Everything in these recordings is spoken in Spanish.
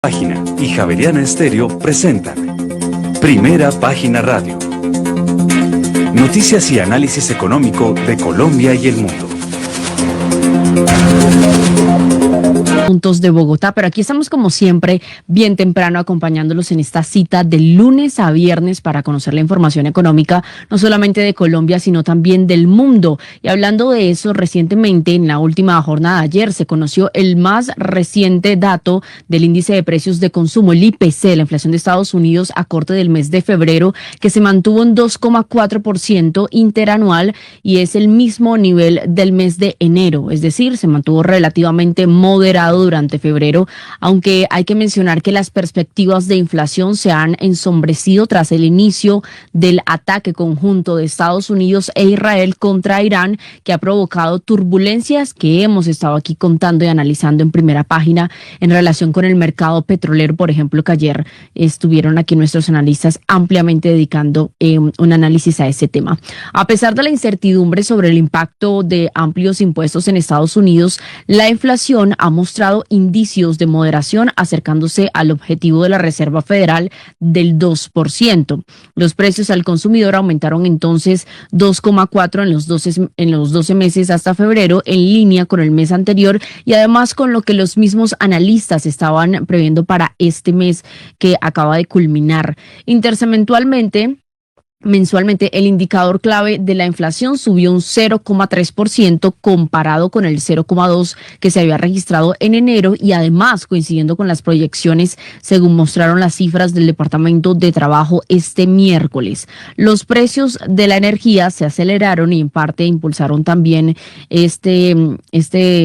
Página y Javeriana Estéreo presentan Primera Página Radio. Noticias y análisis económico de Colombia y el mundo. Puntos de Bogotá, pero aquí estamos como siempre bien temprano acompañándolos en esta cita de lunes a viernes para conocer la información económica no solamente de Colombia sino también del mundo. Y hablando de eso, recientemente en la última jornada de ayer se conoció el más reciente dato del índice de precios de consumo, el IPC, la inflación de Estados Unidos a corte del mes de febrero, que se mantuvo en 2,4% interanual y es el mismo nivel del mes de enero, es decir, se mantuvo relativamente moderado durante febrero, aunque hay que mencionar que las perspectivas de inflación se han ensombrecido tras el inicio del ataque conjunto de Estados Unidos e Israel contra Irán, que ha provocado turbulencias que hemos estado aquí contando y analizando en Primera Página en relación con el mercado petrolero, por ejemplo, que ayer estuvieron aquí nuestros analistas ampliamente dedicando un análisis a ese tema. A pesar de la incertidumbre sobre el impacto de amplios impuestos en Estados Unidos, la inflación ha mostrado indicios de moderación acercándose al objetivo de la Reserva Federal del 2%. Los precios al consumidor aumentaron entonces 2,4 en los 12 meses hasta febrero, en línea con el mes anterior y además con lo que los mismos analistas estaban previendo para este mes que acaba de culminar. Mensualmente, el indicador clave de la inflación subió un 0,3% comparado con el 0,2% que se había registrado en enero y además coincidiendo con las proyecciones según mostraron las cifras del Departamento de Trabajo este miércoles. Los precios de la energía se aceleraron y en parte impulsaron también este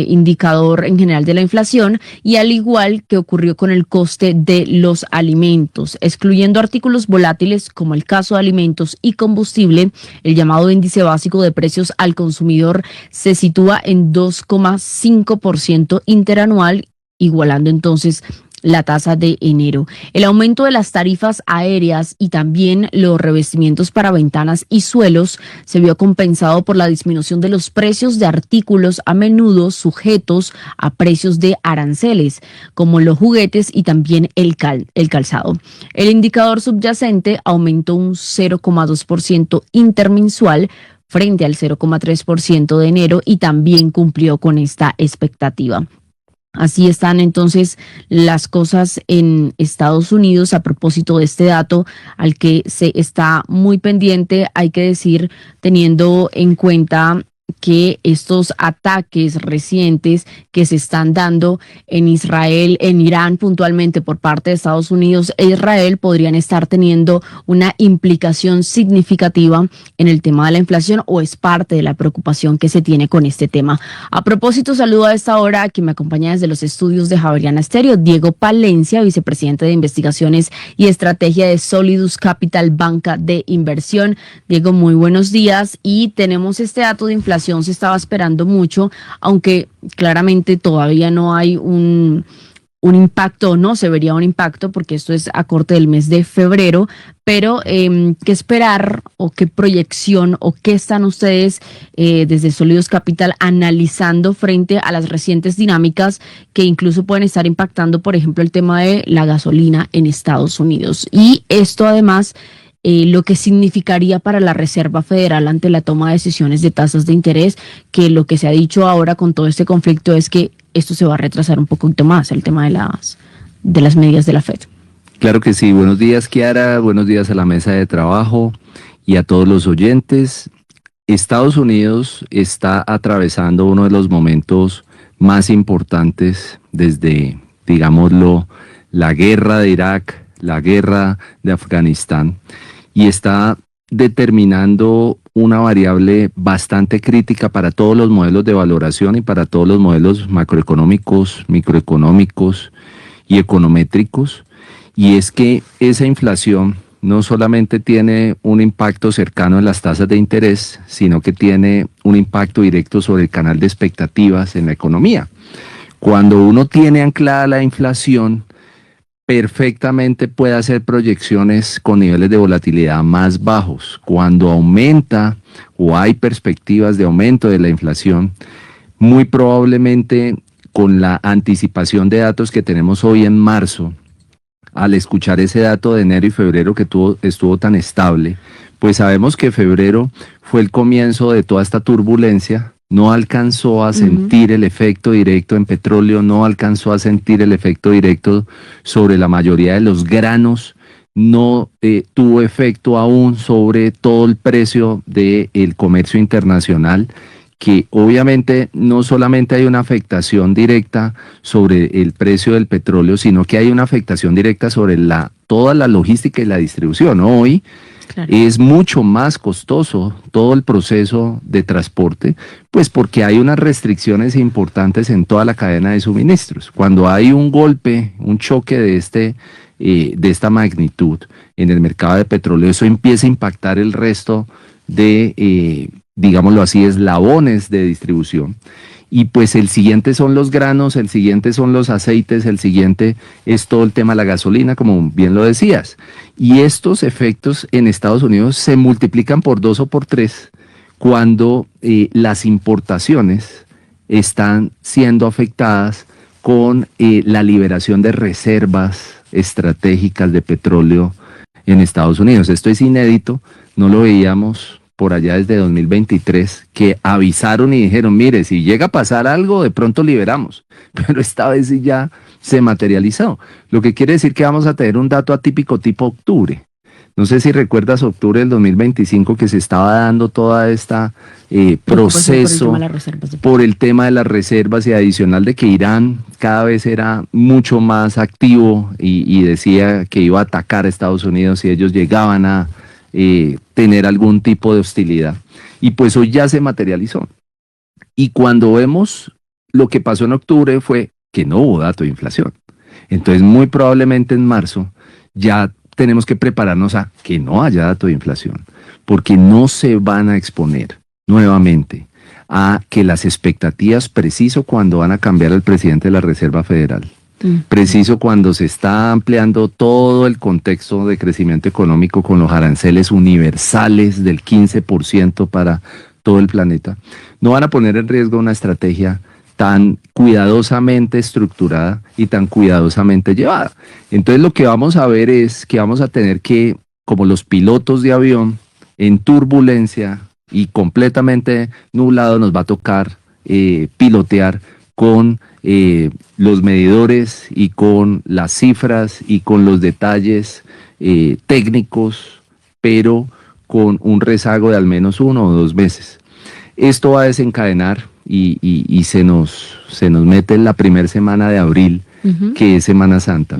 indicador en general de la inflación y al igual que ocurrió con el coste de los alimentos, excluyendo artículos volátiles como el caso de alimentos y combustible, el llamado índice básico de precios al consumidor se sitúa en 2,5% interanual, igualando entonces la tasa de enero. El aumento de las tarifas aéreas y también los revestimientos para ventanas y suelos se vio compensado por la disminución de los precios de artículos a menudo sujetos a precios de aranceles, como los juguetes y también el calzado. El indicador subyacente aumentó un 0,2% intermensual frente al 0,3% de enero y también cumplió con esta expectativa. Así están entonces las cosas en Estados Unidos a propósito de este dato al que se está muy pendiente, hay que decir, teniendo en cuenta que estos ataques recientes que se están dando en Israel, en Irán puntualmente por parte de Estados Unidos e Israel podrían estar teniendo una implicación significativa en el tema de la inflación o es parte de la preocupación que se tiene con este tema. A propósito, saludo a esta hora a quien me acompaña desde los estudios de Javeriana Estéreo, Diego Palencia, vicepresidente de Investigaciones y Estrategia de Solidus Capital, banca de inversión. Diego, muy buenos días y tenemos este dato de inflación. Se estaba esperando mucho, aunque claramente todavía no hay un impacto, no se vería un impacto porque esto es a corte del mes de febrero, pero ¿qué esperar o qué proyección o qué están ustedes desde Solidus Capital analizando frente a las recientes dinámicas que incluso pueden estar impactando, por ejemplo, el tema de la gasolina en Estados Unidos? Y esto además lo que significaría para la Reserva Federal ante la toma de decisiones de tasas de interés, que lo que se ha dicho ahora con todo este conflicto es que esto se va a retrasar un poquito más, el tema de las medidas de la FED. Claro que sí. Buenos días, Kiara. Buenos días a la mesa de trabajo y a todos los oyentes. Estados Unidos está atravesando uno de los momentos más importantes desde, digámoslo, la guerra de Irak, la guerra de Afganistán, y está determinando una variable bastante crítica para todos los modelos de valoración y para todos los modelos macroeconómicos, microeconómicos y econométricos, y es que esa inflación no solamente tiene un impacto cercano en las tasas de interés, sino que tiene un impacto directo sobre el canal de expectativas en la economía. Cuando uno tiene anclada la inflación, perfectamente puede hacer proyecciones con niveles de volatilidad más bajos. Cuando aumenta o hay perspectivas de aumento de la inflación, muy probablemente con la anticipación de datos que tenemos hoy en marzo, al escuchar ese dato de enero y febrero que estuvo tan estable, pues sabemos que febrero fue el comienzo de toda esta turbulencia. No alcanzó a sentir el efecto directo en petróleo, no alcanzó a sentir el efecto directo sobre la mayoría de los granos, no tuvo efecto aún sobre todo el precio del comercio internacional, que obviamente no solamente hay una afectación directa sobre el precio del petróleo, sino que hay una afectación directa sobre toda la logística y la distribución. Hoy es mucho más costoso todo el proceso de transporte, pues porque hay unas restricciones importantes en toda la cadena de suministros. Cuando hay un golpe, un choque de esta magnitud en el mercado de petróleo, eso empieza a impactar el resto de, digámoslo así, eslabones de distribución. Y pues el siguiente son los granos, el siguiente son los aceites, el siguiente es todo el tema de la gasolina, como bien lo decías. Y estos efectos en Estados Unidos se multiplican por 2 o por 3 cuando las importaciones están siendo afectadas con la liberación de reservas estratégicas de petróleo en Estados Unidos. Esto es inédito, no lo veíamos por allá desde 2023, que avisaron y dijeron, mire, si llega a pasar algo, de pronto liberamos, pero esta vez sí ya se materializó, lo que quiere decir que vamos a tener un dato atípico tipo octubre. No sé si recuerdas octubre del 2025 que se estaba dando toda esta proceso por el tema de las reservas y adicional de que Irán cada vez era mucho más activo y decía que iba a atacar a Estados Unidos si ellos llegaban a tener algún tipo de hostilidad. Y pues hoy ya se materializó. Y cuando vemos lo que pasó en octubre fue que no hubo dato de inflación. Entonces muy probablemente en marzo ya tenemos que prepararnos a que no haya dato de inflación, porque no se van a exponer nuevamente a que las expectativas, preciso cuando van a cambiar al presidente de la Reserva Federal, preciso cuando se está ampliando todo el contexto de crecimiento económico con los aranceles universales del 15% para todo el planeta, no van a poner en riesgo una estrategia tan cuidadosamente estructurada y tan cuidadosamente llevada. Entonces lo que vamos a ver es que vamos a tener que, como los pilotos de avión, en turbulencia y completamente nublado, nos va a tocar pilotear con los medidores y con las cifras y con los detalles técnicos, pero con un rezago de al menos 1 o 2 meses. Esto va a desencadenar y se nos mete en la primera semana de abril, que es Semana Santa.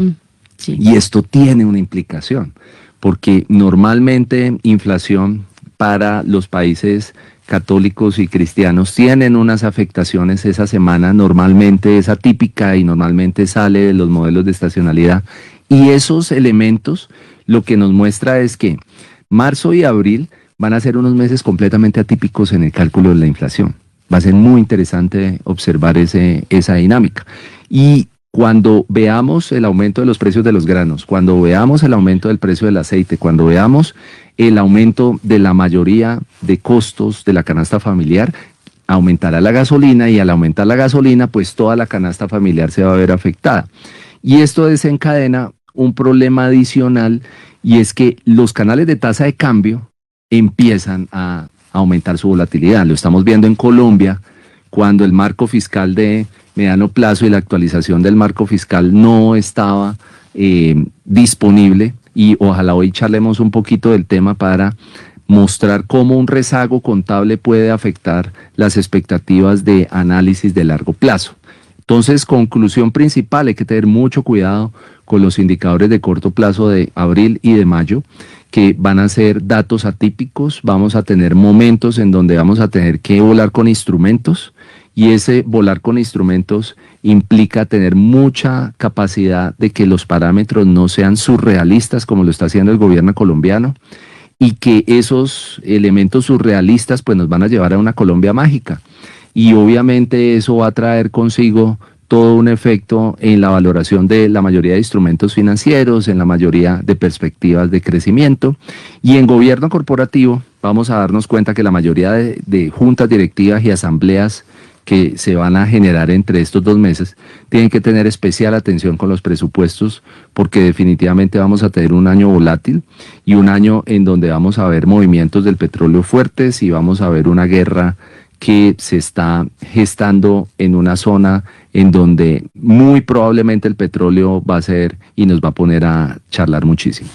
Sí. Y esto tiene una implicación, porque normalmente inflación para los países católicos y cristianos tienen unas afectaciones esa semana, normalmente es atípica y normalmente sale de los modelos de estacionalidad. Y esos elementos lo que nos muestra es que marzo y abril van a ser unos meses completamente atípicos en el cálculo de la inflación. Va a ser muy interesante observar esa dinámica. Y cuando veamos el aumento de los precios de los granos, cuando veamos el aumento del precio del aceite, cuando veamos el aumento de la mayoría de costos de la canasta familiar, aumentará la gasolina y al aumentar la gasolina, pues toda la canasta familiar se va a ver afectada. Y esto desencadena un problema adicional y es que los canales de tasa de cambio empiezan a aumentar su volatilidad. Lo estamos viendo en Colombia, cuando el marco fiscal de mediano plazo y la actualización del marco fiscal no estaba disponible, y ojalá hoy charlemos un poquito del tema para mostrar cómo un rezago contable puede afectar las expectativas de análisis de largo plazo. Entonces, conclusión principal, hay que tener mucho cuidado con los indicadores de corto plazo de abril y de mayo, que van a ser datos atípicos. Vamos a tener momentos en donde vamos a tener que volar con instrumentos, y ese volar con instrumentos implica tener mucha capacidad de que los parámetros no sean surrealistas como lo está haciendo el gobierno colombiano, y que esos elementos surrealistas pues nos van a llevar a una Colombia mágica. Y obviamente eso va a traer consigo todo un efecto en la valoración de la mayoría de instrumentos financieros, en la mayoría de perspectivas de crecimiento. Y en gobierno corporativo vamos a darnos cuenta que la mayoría de juntas directivas y asambleas que se van a generar entre estos 2 meses, tienen que tener especial atención con los presupuestos, porque definitivamente vamos a tener un año volátil y un año en donde vamos a ver movimientos del petróleo fuertes y vamos a ver una guerra que se está gestando en una zona en donde muy probablemente el petróleo va a ser y nos va a poner a charlar muchísimo.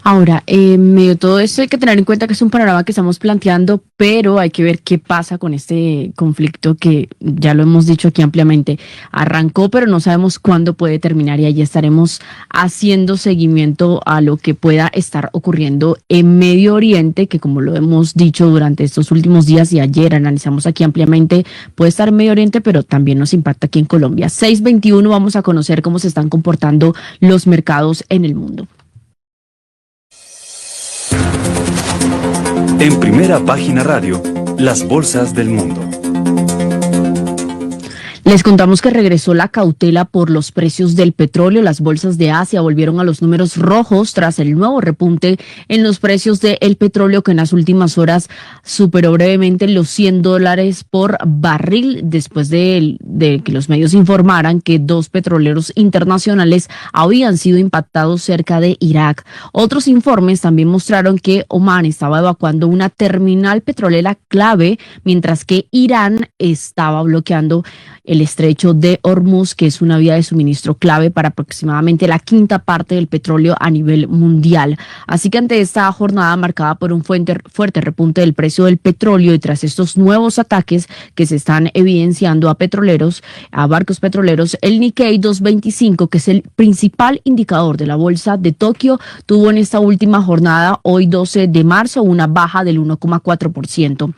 Ahora, en medio de todo esto hay que tener en cuenta que es un panorama que estamos planteando, pero hay que ver qué pasa con este conflicto que ya lo hemos dicho aquí ampliamente. Arrancó, pero no sabemos cuándo puede terminar y allí estaremos haciendo seguimiento a lo que pueda estar ocurriendo en Medio Oriente, que como lo hemos dicho durante estos últimos días y ayer analizamos aquí ampliamente, puede estar en Medio Oriente, pero también nos impacta aquí en Colombia. 6:21 vamos a conocer cómo se están comportando los mercados en el mundo. En Primera Página Radio, las bolsas del mundo. Les contamos que regresó la cautela por los precios del petróleo. Las bolsas de Asia volvieron a los números rojos tras el nuevo repunte en los precios del petróleo, que en las últimas horas superó brevemente los $100 por barril, después de que los medios informaran que 2 petroleros internacionales habían sido impactados cerca de Irak. Otros informes también mostraron que Omán estaba evacuando una terminal petrolera clave, mientras que Irán estaba bloqueando el estrecho de Hormuz, que es una vía de suministro clave para aproximadamente la quinta parte del petróleo a nivel mundial. Así que ante esta jornada marcada por un fuerte repunte del precio del petróleo y tras estos nuevos ataques que se están evidenciando a barcos petroleros, el Nikkei 225, que es el principal indicador de la bolsa de Tokio, tuvo en esta última jornada, hoy 12 de marzo, una baja del 1,4%.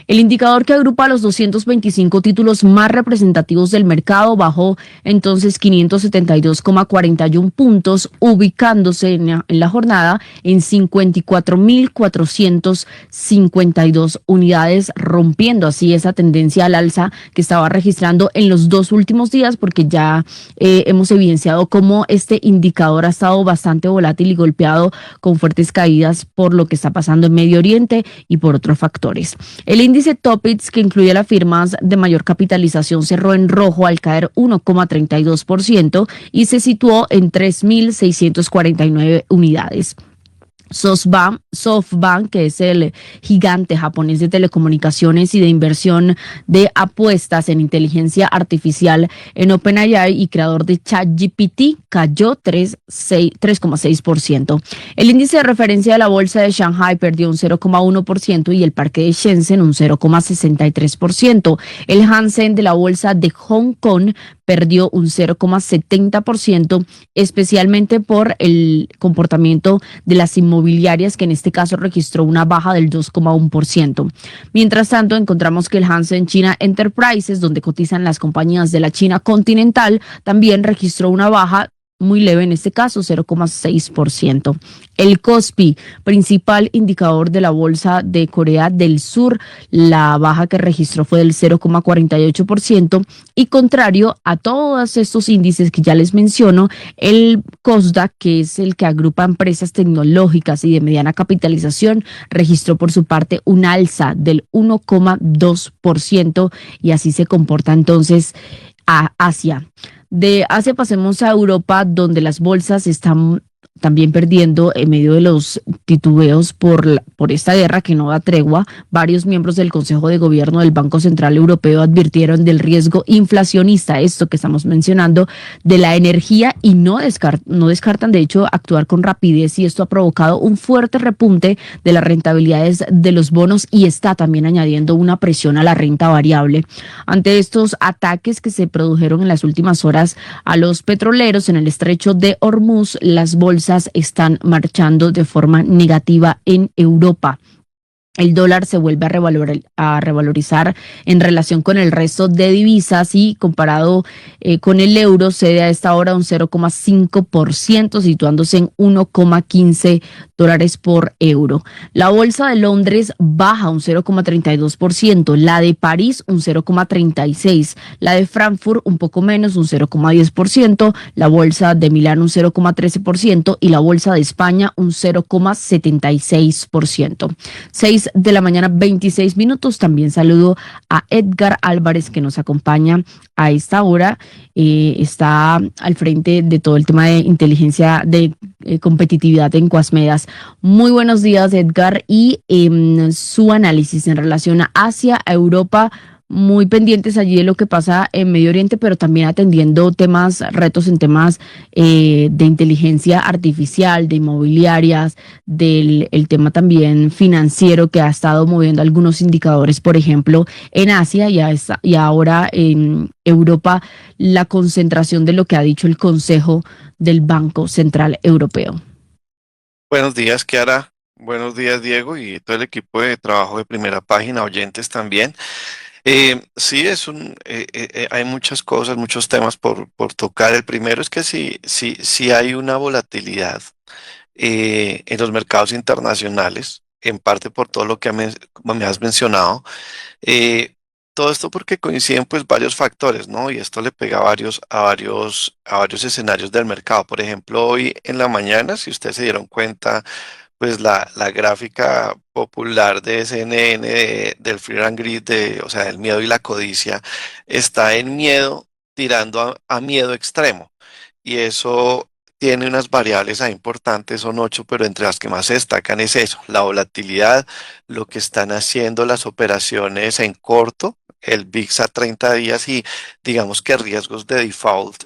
El indicador que agrupa los 225 títulos más representativos del mercado bajó entonces 572,41 puntos, ubicándose en la jornada en 54.452 unidades, rompiendo así esa tendencia al alza que estaba registrando en los 2 últimos días, porque ya hemos evidenciado cómo este indicador ha estado bastante volátil y golpeado con fuertes caídas por lo que está pasando en Medio Oriente y por otros factores. El índice Topix, que incluye las firmas de mayor capitalización, cerró en rojo al caer 1,32% y se situó en 3.649 unidades. SoftBank, que es el gigante japonés de telecomunicaciones y de inversión de apuestas en inteligencia artificial en OpenAI y creador de ChatGPT, cayó 3,6%. El índice de referencia de la bolsa de Shanghai perdió un 0,1% y el parque de Shenzhen un 0,63%. El Hansen de la bolsa de Hong Kong perdió un 0,70%, especialmente por el comportamiento de las inmobiliarias, que en este caso registró una baja del 2,1%. Mientras tanto, encontramos que el Hansen China Enterprises, donde cotizan las compañías de la China continental, también registró una baja muy leve, en este caso 0,6%. El Kospi, principal indicador de la bolsa de Corea del Sur, la baja que registró fue del 0,48%, y contrario a todos estos índices que ya les menciono, el Kosdaq, que es el que agrupa empresas tecnológicas y de mediana capitalización, registró por su parte un alza del 1,2%, y así se comporta entonces a Asia. De Asia pasemos a Europa, donde las bolsas están también perdiendo en medio de los titubeos por esta guerra que no da tregua. Varios miembros del Consejo de Gobierno del Banco Central Europeo advirtieron del riesgo inflacionista, esto que estamos mencionando, de la energía, y no descartan de hecho actuar con rapidez, y esto ha provocado un fuerte repunte de las rentabilidades de los bonos y está también añadiendo una presión a la renta variable. Ante estos ataques que se produjeron en las últimas horas a los petroleros en el estrecho de Hormuz, las bolsas están marchando de forma negativa en Europa. El dólar se vuelve a revalorizar en relación con el resto de divisas y comparado con el euro cede a esta hora un 0,5%, situándose en $1,15 por euro. La bolsa de Londres baja un 0,32%, la de París un 0,36%, la de Frankfurt un poco menos, un 0,10%, la bolsa de Milán un 0,13% y la bolsa de España un 0,76%. 6 10 de la mañana, 26 minutos. También saludo a Edgar Álvarez que nos acompaña a esta hora. Está al frente de todo el tema de inteligencia de competitividad en Cuasmedas. Muy buenos días, Edgar, y su análisis en relación a Asia, a Europa, muy pendientes allí de lo que pasa en Medio Oriente, pero también atendiendo temas, retos en temas de inteligencia artificial, de inmobiliarias, del el tema también financiero que ha estado moviendo algunos indicadores, por ejemplo, en Asia y ahora en Europa, la concentración de lo que ha dicho el Consejo del Banco Central Europeo. Buenos días, Kiara. Buenos días, Diego, y todo el equipo de trabajo de Primera Página, oyentes también. Sí, hay muchas cosas, muchos temas por tocar. El primero es que sí hay una volatilidad en los mercados internacionales, en parte por todo lo que me has mencionado. Eh, Todo esto porque coinciden pues varios factores, ¿no? Y esto le pega a varios escenarios del mercado. Por ejemplo, hoy en la mañana, si ustedes se dieron cuenta, pues la gráfica popular de CNN del Fear and Greed, o sea, del miedo y la codicia, está en miedo tirando a miedo extremo. Y eso tiene unas variables ahí importantes, son 8, pero entre las que más se destacan es eso, la volatilidad, lo que están haciendo las operaciones en corto, el VIX a 30 días y digamos que riesgos de default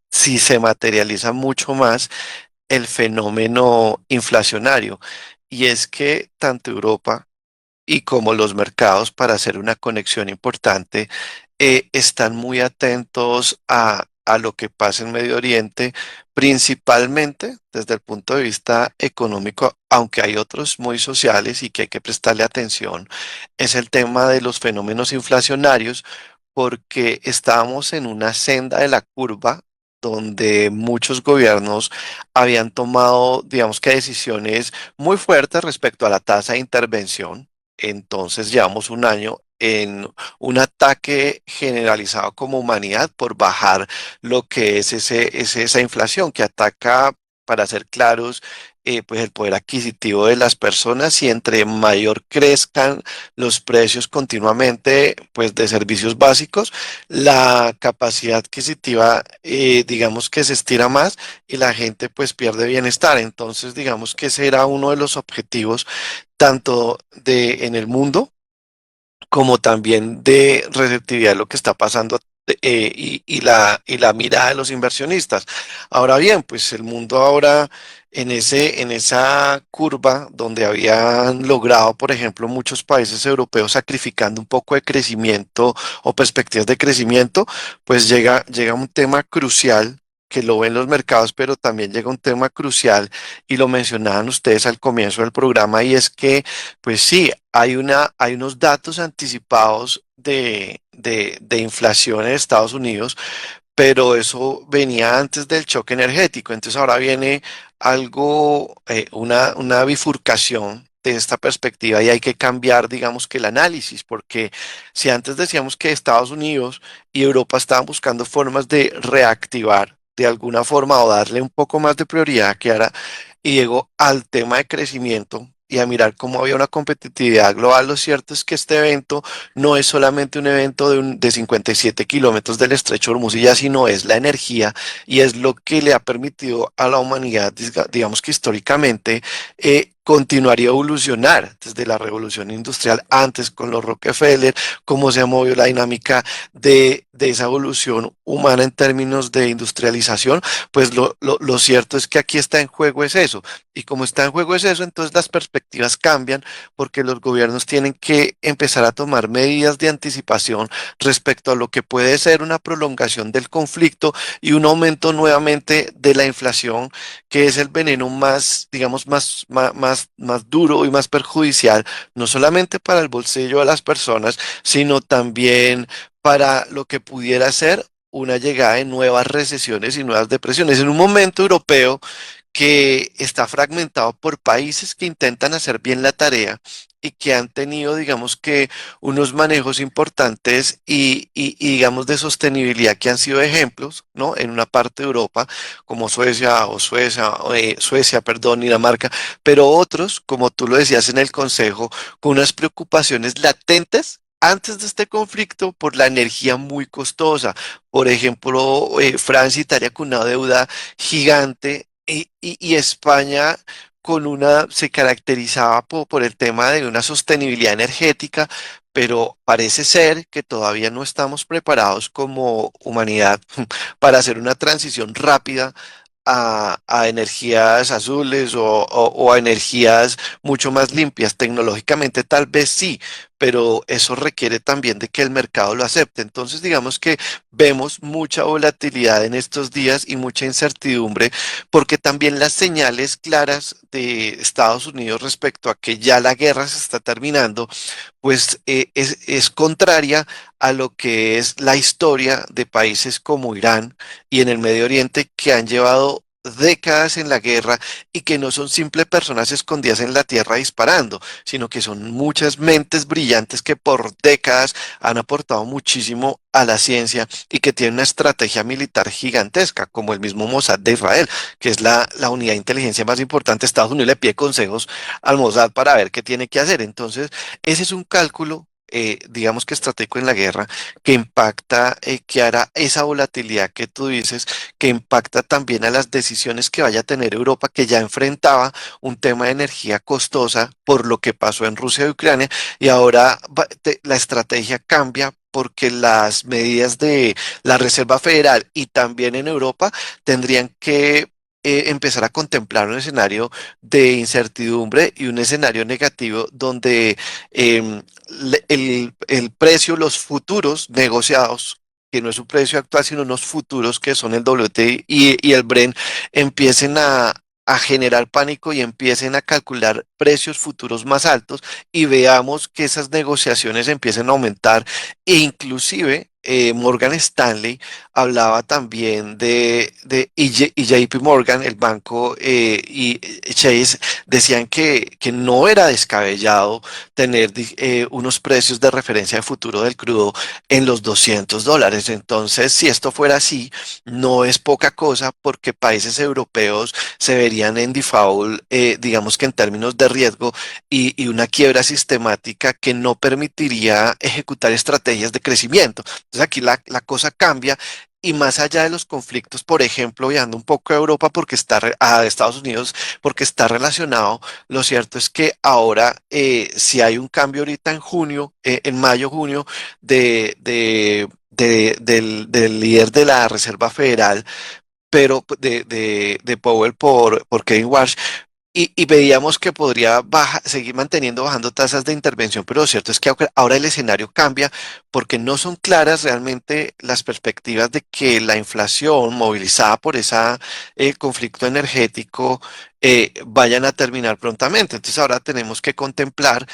si se materializa mucho más el fenómeno inflacionario. Y es que tanto Europa y como los mercados, para hacer una conexión importante, están muy atentos a lo que pasa en Medio Oriente, principalmente desde el punto de vista económico, aunque hay otros muy sociales y que hay que prestarle atención, es el tema de los fenómenos inflacionarios, porque estábamos en una senda de la curva donde muchos gobiernos habían tomado, digamos que decisiones muy fuertes respecto a la tasa de intervención. Entonces llevamos un año en un ataque generalizado como humanidad por bajar lo que es esa inflación que ataca, para ser claros, pues el poder adquisitivo de las personas, y entre mayor crezcan los precios continuamente pues de servicios básicos, la capacidad adquisitiva digamos que se estira más y la gente pues pierde bienestar. Entonces digamos que ese era uno de los objetivos tanto en el mundo como también de receptividad a lo que está pasando, y la mirada de los inversionistas. Ahora bien, pues el mundo ahora en esa curva donde habían logrado, por ejemplo, muchos países europeos sacrificando un poco de crecimiento o perspectivas de crecimiento, pues llega un tema crucial que lo ven los mercados, pero también llega un tema crucial y lo mencionaban ustedes al comienzo del programa, y es que pues sí, hay unos datos anticipados de inflación en Estados Unidos, pero eso venía antes del choque energético. Entonces ahora viene una bifurcación de esta perspectiva, y hay que cambiar, digamos que el análisis, porque si antes decíamos que Estados Unidos y Europa estaban buscando formas de reactivar de alguna forma o darle un poco más de prioridad que ahora, y llegó al tema de crecimiento y a mirar cómo había una competitividad global, lo cierto es que este evento no es solamente un evento de 57 kilómetros del estrecho de Hormuz y ya, sino es la energía, y es lo que le ha permitido a la humanidad, digamos que históricamente, continuar y evolucionar desde la revolución industrial, antes con los Rockefeller, cómo se ha movido la dinámica de esa evolución humana en términos de industrialización. Pues lo cierto es que aquí está en juego es eso. Y como está en juego es eso, entonces las perspectivas cambian, porque los gobiernos tienen que empezar a tomar medidas de anticipación respecto a lo que puede ser una prolongación del conflicto y un aumento nuevamente de la inflación, que es el veneno más, digamos, más duro y más perjudicial, no solamente para el bolsillo de las personas, sino también para lo que pudiera ser una llegada de nuevas recesiones y nuevas depresiones en un momento europeo que está fragmentado por países que intentan hacer bien la tarea y que han tenido, digamos que, unos manejos importantes y digamos, de sostenibilidad que han sido ejemplos, ¿no? En una parte de Europa, como Suecia, perdón, Dinamarca, pero otros, como tú lo decías en el Consejo, con unas preocupaciones latentes antes de este conflicto por la energía muy costosa. Por ejemplo, Francia y Italia con una deuda gigante y España se caracterizaba por el tema de una sostenibilidad energética, pero parece ser que todavía no estamos preparados como humanidad para hacer una transición rápida a energías azules o a energías mucho más limpias. Tecnológicamente tal vez sí, pero eso requiere también de que el mercado lo acepte. Entonces, digamos que vemos mucha volatilidad en estos días y mucha incertidumbre, porque también las señales claras de Estados Unidos respecto a que ya la guerra se está terminando, pues es contraria a lo que es la historia de países como Irán y en el Medio Oriente, que han llevado décadas en la guerra y que no son simples personas escondidas en la tierra disparando, sino que son muchas mentes brillantes que por décadas han aportado muchísimo a la ciencia y que tienen una estrategia militar gigantesca, como el mismo Mossad de Israel, que es la unidad de inteligencia más importante. Estados Unidos le pide consejos al Mossad para ver qué tiene que hacer. Entonces, ese es un cálculo, digamos que estratégico en la guerra, que impacta, que hará esa volatilidad que tú dices, que impacta también a las decisiones que vaya a tener Europa, que ya enfrentaba un tema de energía costosa por lo que pasó en Rusia y Ucrania, y ahora la estrategia cambia porque las medidas de la Reserva Federal y también en Europa tendrían que empezar a contemplar un escenario de incertidumbre y un escenario negativo donde el precio, los futuros negociados, que no es un precio actual, sino unos futuros que son el WTI y el Brent, empiecen a generar pánico y empiecen a calcular precios futuros más altos y veamos que esas negociaciones empiecen a aumentar e inclusive Morgan Stanley hablaba también y JP Morgan, el banco y Chase decían que no era descabellado tener unos precios de referencia de futuro del crudo en los $200. Entonces, si esto fuera así, no es poca cosa porque países europeos se verían en default, digamos que en términos de riesgo y una quiebra sistemática que no permitiría ejecutar estrategias de crecimiento. Entonces aquí la cosa cambia y más allá de los conflictos, por ejemplo, viajando un poco a Europa porque a Estados Unidos porque está relacionado, lo cierto es que ahora si hay un cambio ahorita en junio, en mayo, junio, del líder de la Reserva Federal, pero de Powell por Kevin Warsh, y veíamos que podría seguir bajando tasas de intervención, pero lo cierto es que ahora el escenario cambia porque no son claras realmente las perspectivas de que la inflación movilizada por ese conflicto energético vayan a terminar prontamente. Entonces ahora tenemos que contemplar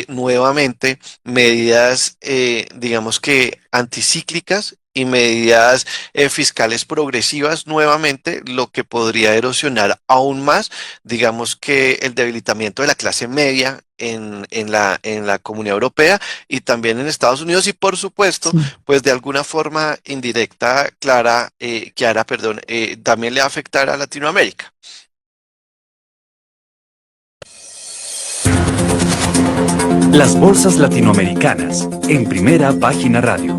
nuevamente medidas, digamos que anticíclicas y medidas fiscales progresivas nuevamente, lo que podría erosionar aún más, digamos que el debilitamiento de la clase media en la Comunidad Europea y también en Estados Unidos y por supuesto, Sí. pues de alguna forma indirecta, Kiara, perdón, también le va a afectar a Latinoamérica. Las bolsas latinoamericanas en Primera Página Radio.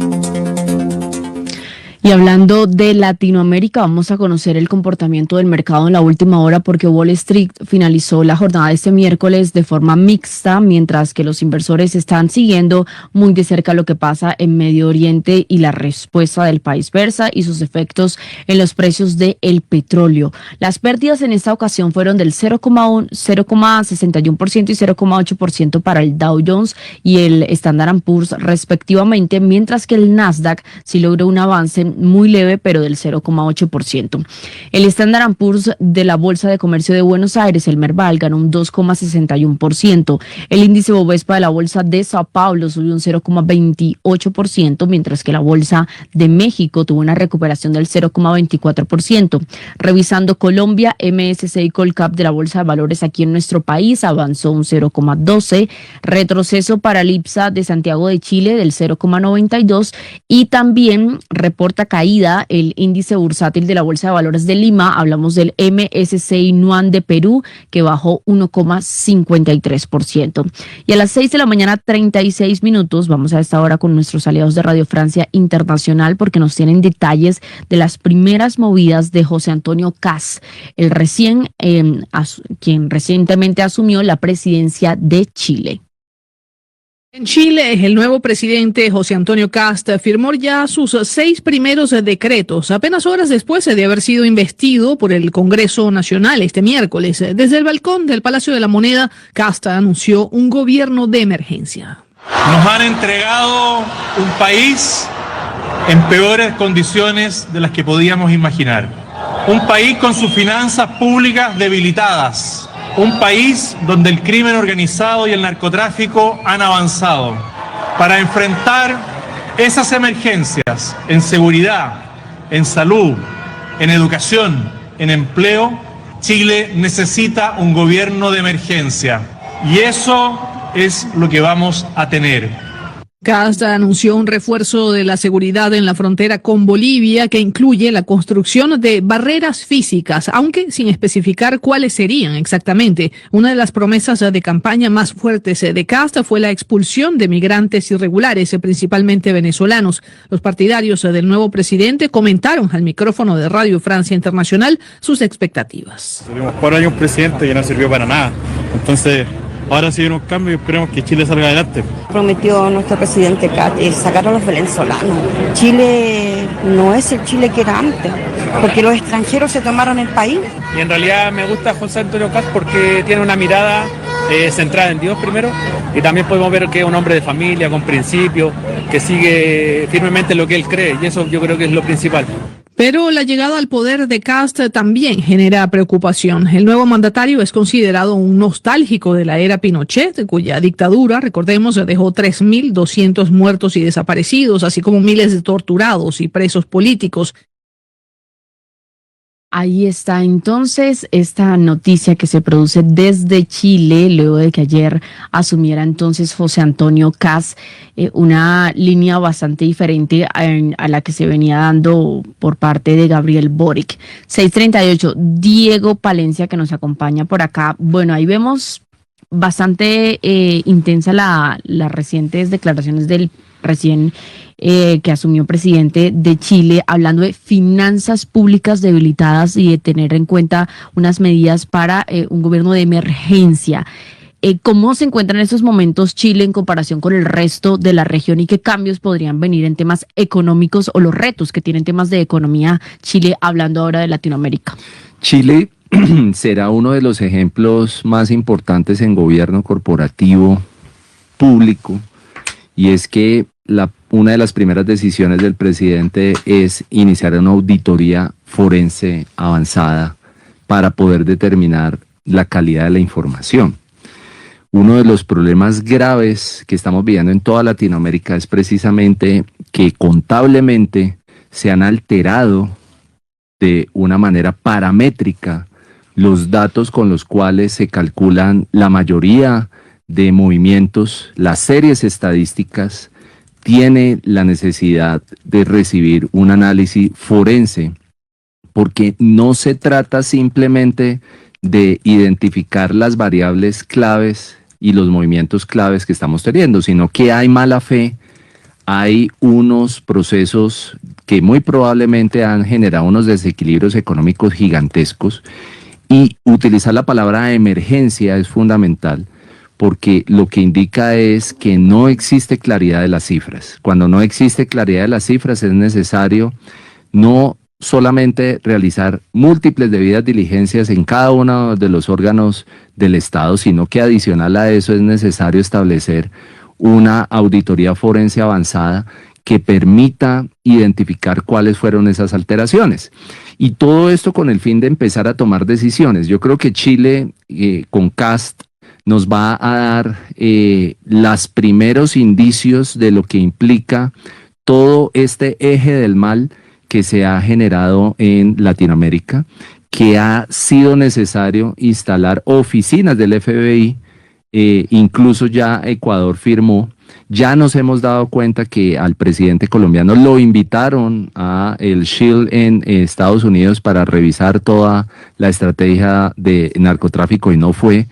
Y hablando de Latinoamérica, vamos a conocer el comportamiento del mercado en la última hora porque Wall Street finalizó la jornada de este miércoles de forma mixta, mientras que los inversores están siguiendo muy de cerca lo que pasa en Medio Oriente y la respuesta del país persa y sus efectos en los precios del petróleo. Las pérdidas en esta ocasión fueron del 0,61% y 0,8% para el Dow Jones y el Standard & Poor's respectivamente, mientras que el Nasdaq sí logró un avance muy leve, pero del 0,8%. El Standard & Poor's de la Bolsa de Comercio de Buenos Aires, el Merval, ganó un 2,61%. El índice Bovespa de la Bolsa de Sao Paulo subió un 0,28%, mientras que la Bolsa de México tuvo una recuperación del 0,24%. Revisando Colombia, MSCI Colcap de la Bolsa de Valores aquí en nuestro país avanzó un 0,12%, retroceso para el IPSA de Santiago de Chile del 0,92%, y también reporta caída el índice bursátil de la Bolsa de Valores de Lima. Hablamos del MSCI Nuan de Perú, que bajó 1,53%. Y a las 6 de la mañana, 36 minutos, vamos a esta hora con nuestros aliados de Radio Francia Internacional, porque nos tienen detalles de las primeras movidas de José Antonio Kast, quien recientemente asumió la presidencia de Chile. En Chile, el nuevo presidente José Antonio Kast firmó ya sus 6 primeros decretos, apenas horas después de haber sido investido por el Congreso Nacional este miércoles. Desde el balcón del Palacio de la Moneda, Kast anunció un gobierno de emergencia. Nos han entregado un país en peores condiciones de las que podíamos imaginar. Un país con sus finanzas públicas debilitadas. Un país donde el crimen organizado y el narcotráfico han avanzado. Para enfrentar esas emergencias en seguridad, en salud, en educación, en empleo, Chile necesita un gobierno de emergencia. Y eso es lo que vamos a tener. Kast anunció un refuerzo de la seguridad en la frontera con Bolivia que incluye la construcción de barreras físicas, aunque sin especificar cuáles serían exactamente. Una de las promesas de campaña más fuertes de Kast fue la expulsión de migrantes irregulares, principalmente venezolanos. Los partidarios del nuevo presidente comentaron al micrófono de Radio Francia Internacional sus expectativas. Tuvimos 4 años un presidente que no sirvió para nada. Entonces, ahora sí hay unos cambios y esperemos que Chile salga adelante. Prometió nuestro presidente Kast sacar a los venezolanos. Chile no es el Chile que era antes, porque los extranjeros se tomaron el país. Y en realidad me gusta José Antonio Kast porque tiene una mirada centrada en Dios primero, y también podemos ver que es un hombre de familia, con principios, que sigue firmemente lo que él cree, y eso yo creo que es lo principal. Pero la llegada al poder de Kast también genera preocupación. El nuevo mandatario es considerado un nostálgico de la era Pinochet, cuya dictadura, recordemos, dejó 3.200 muertos y desaparecidos, así como miles de torturados y presos políticos. Ahí está entonces esta noticia que se produce desde Chile, luego de que ayer asumiera entonces José Antonio Kast, una línea bastante diferente a la que se venía dando por parte de Gabriel Boric. 6:38, Diego Palencia, que nos acompaña por acá. Bueno, ahí vemos bastante intensa las recientes declaraciones del que asumió presidente de Chile, hablando de finanzas públicas debilitadas y de tener en cuenta unas medidas para un gobierno de emergencia. ¿Cómo se encuentra en estos momentos Chile en comparación con el resto de la región y qué cambios podrían venir en temas económicos o los retos que tienen temas de economía Chile, hablando ahora de Latinoamérica? Chile será uno de los ejemplos más importantes en gobierno corporativo público, y es que una de las primeras decisiones del presidente es iniciar una auditoría forense avanzada para poder determinar la calidad de la información. Uno de los problemas graves que estamos viviendo en toda Latinoamérica es precisamente que contablemente se han alterado de una manera paramétrica los datos con los cuales se calculan la mayoría de movimientos. Las series estadísticas tiene la necesidad de recibir un análisis forense, porque no se trata simplemente de identificar las variables claves y los movimientos claves que estamos teniendo, sino que hay mala fe, hay unos procesos que muy probablemente han generado unos desequilibrios económicos gigantescos, y utilizar la palabra emergencia es fundamental, porque lo que indica es que no existe claridad de las cifras. Cuando no existe claridad de las cifras es necesario no solamente realizar múltiples debidas diligencias en cada uno de los órganos del Estado, sino que adicional a eso es necesario establecer una auditoría forense avanzada que permita identificar cuáles fueron esas alteraciones. Y todo esto con el fin de empezar a tomar decisiones. Yo creo que Chile, con Kast, nos va a dar los primeros indicios de lo que implica todo este eje del mal que se ha generado en Latinoamérica, que ha sido necesario instalar oficinas del FBI, incluso ya Ecuador firmó. Ya nos hemos dado cuenta que al presidente colombiano lo invitaron a el Shield en Estados Unidos para revisar toda la estrategia de narcotráfico y no fue.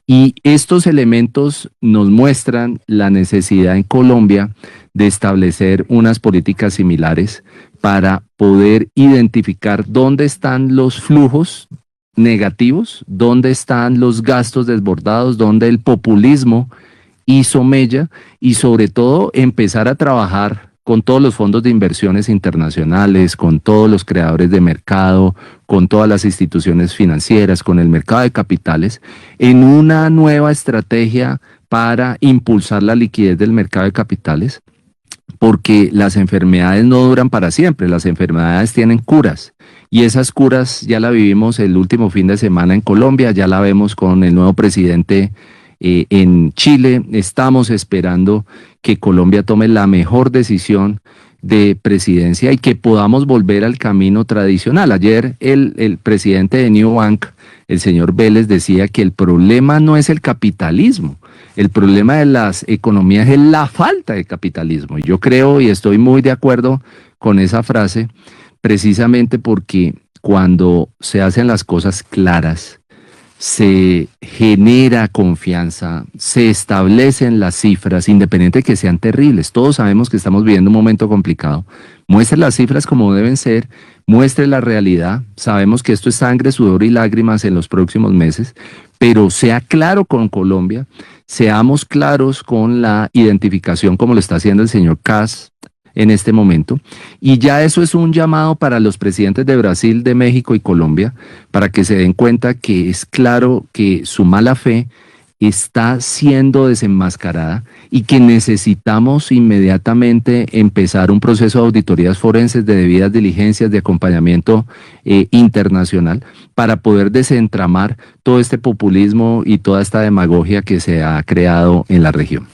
Y estos elementos nos muestran la necesidad en Colombia de establecer unas políticas similares para poder identificar dónde están los flujos negativos, dónde están los gastos desbordados, dónde el populismo hizo mella y sobre todo empezar a trabajar con todos los fondos de inversiones internacionales, con todos los creadores de mercado, con todas las instituciones financieras, con el mercado de capitales, en una nueva estrategia para impulsar la liquidez del mercado de capitales, porque las enfermedades no duran para siempre, las enfermedades tienen curas. Y esas curas ya la vivimos el último fin de semana en Colombia, ya la vemos con el nuevo presidente en Chile. Estamos esperando que Colombia tome la mejor decisión de presidencia y que podamos volver al camino tradicional. Ayer el presidente de New Bank, el señor Vélez, decía que el problema no es el capitalismo, el problema de las economías es la falta de capitalismo. Y yo creo y estoy muy de acuerdo con esa frase, precisamente porque cuando se hacen las cosas claras, se genera confianza, se establecen las cifras, independiente de que sean terribles. Todos sabemos que estamos viviendo un momento complicado. Muestre las cifras como deben ser, muestre la realidad. Sabemos que esto es sangre, sudor y lágrimas en los próximos meses, pero sea claro con Colombia, seamos claros con la identificación como lo está haciendo el señor Kast en este momento, y ya eso es un llamado para los presidentes de Brasil, de México y Colombia, para que se den cuenta que es claro que su mala fe está siendo desenmascarada y que necesitamos inmediatamente empezar un proceso de auditorías forenses, de debidas diligencias, de acompañamiento internacional, para poder desentramar todo este populismo y toda esta demagogia que se ha creado en la región.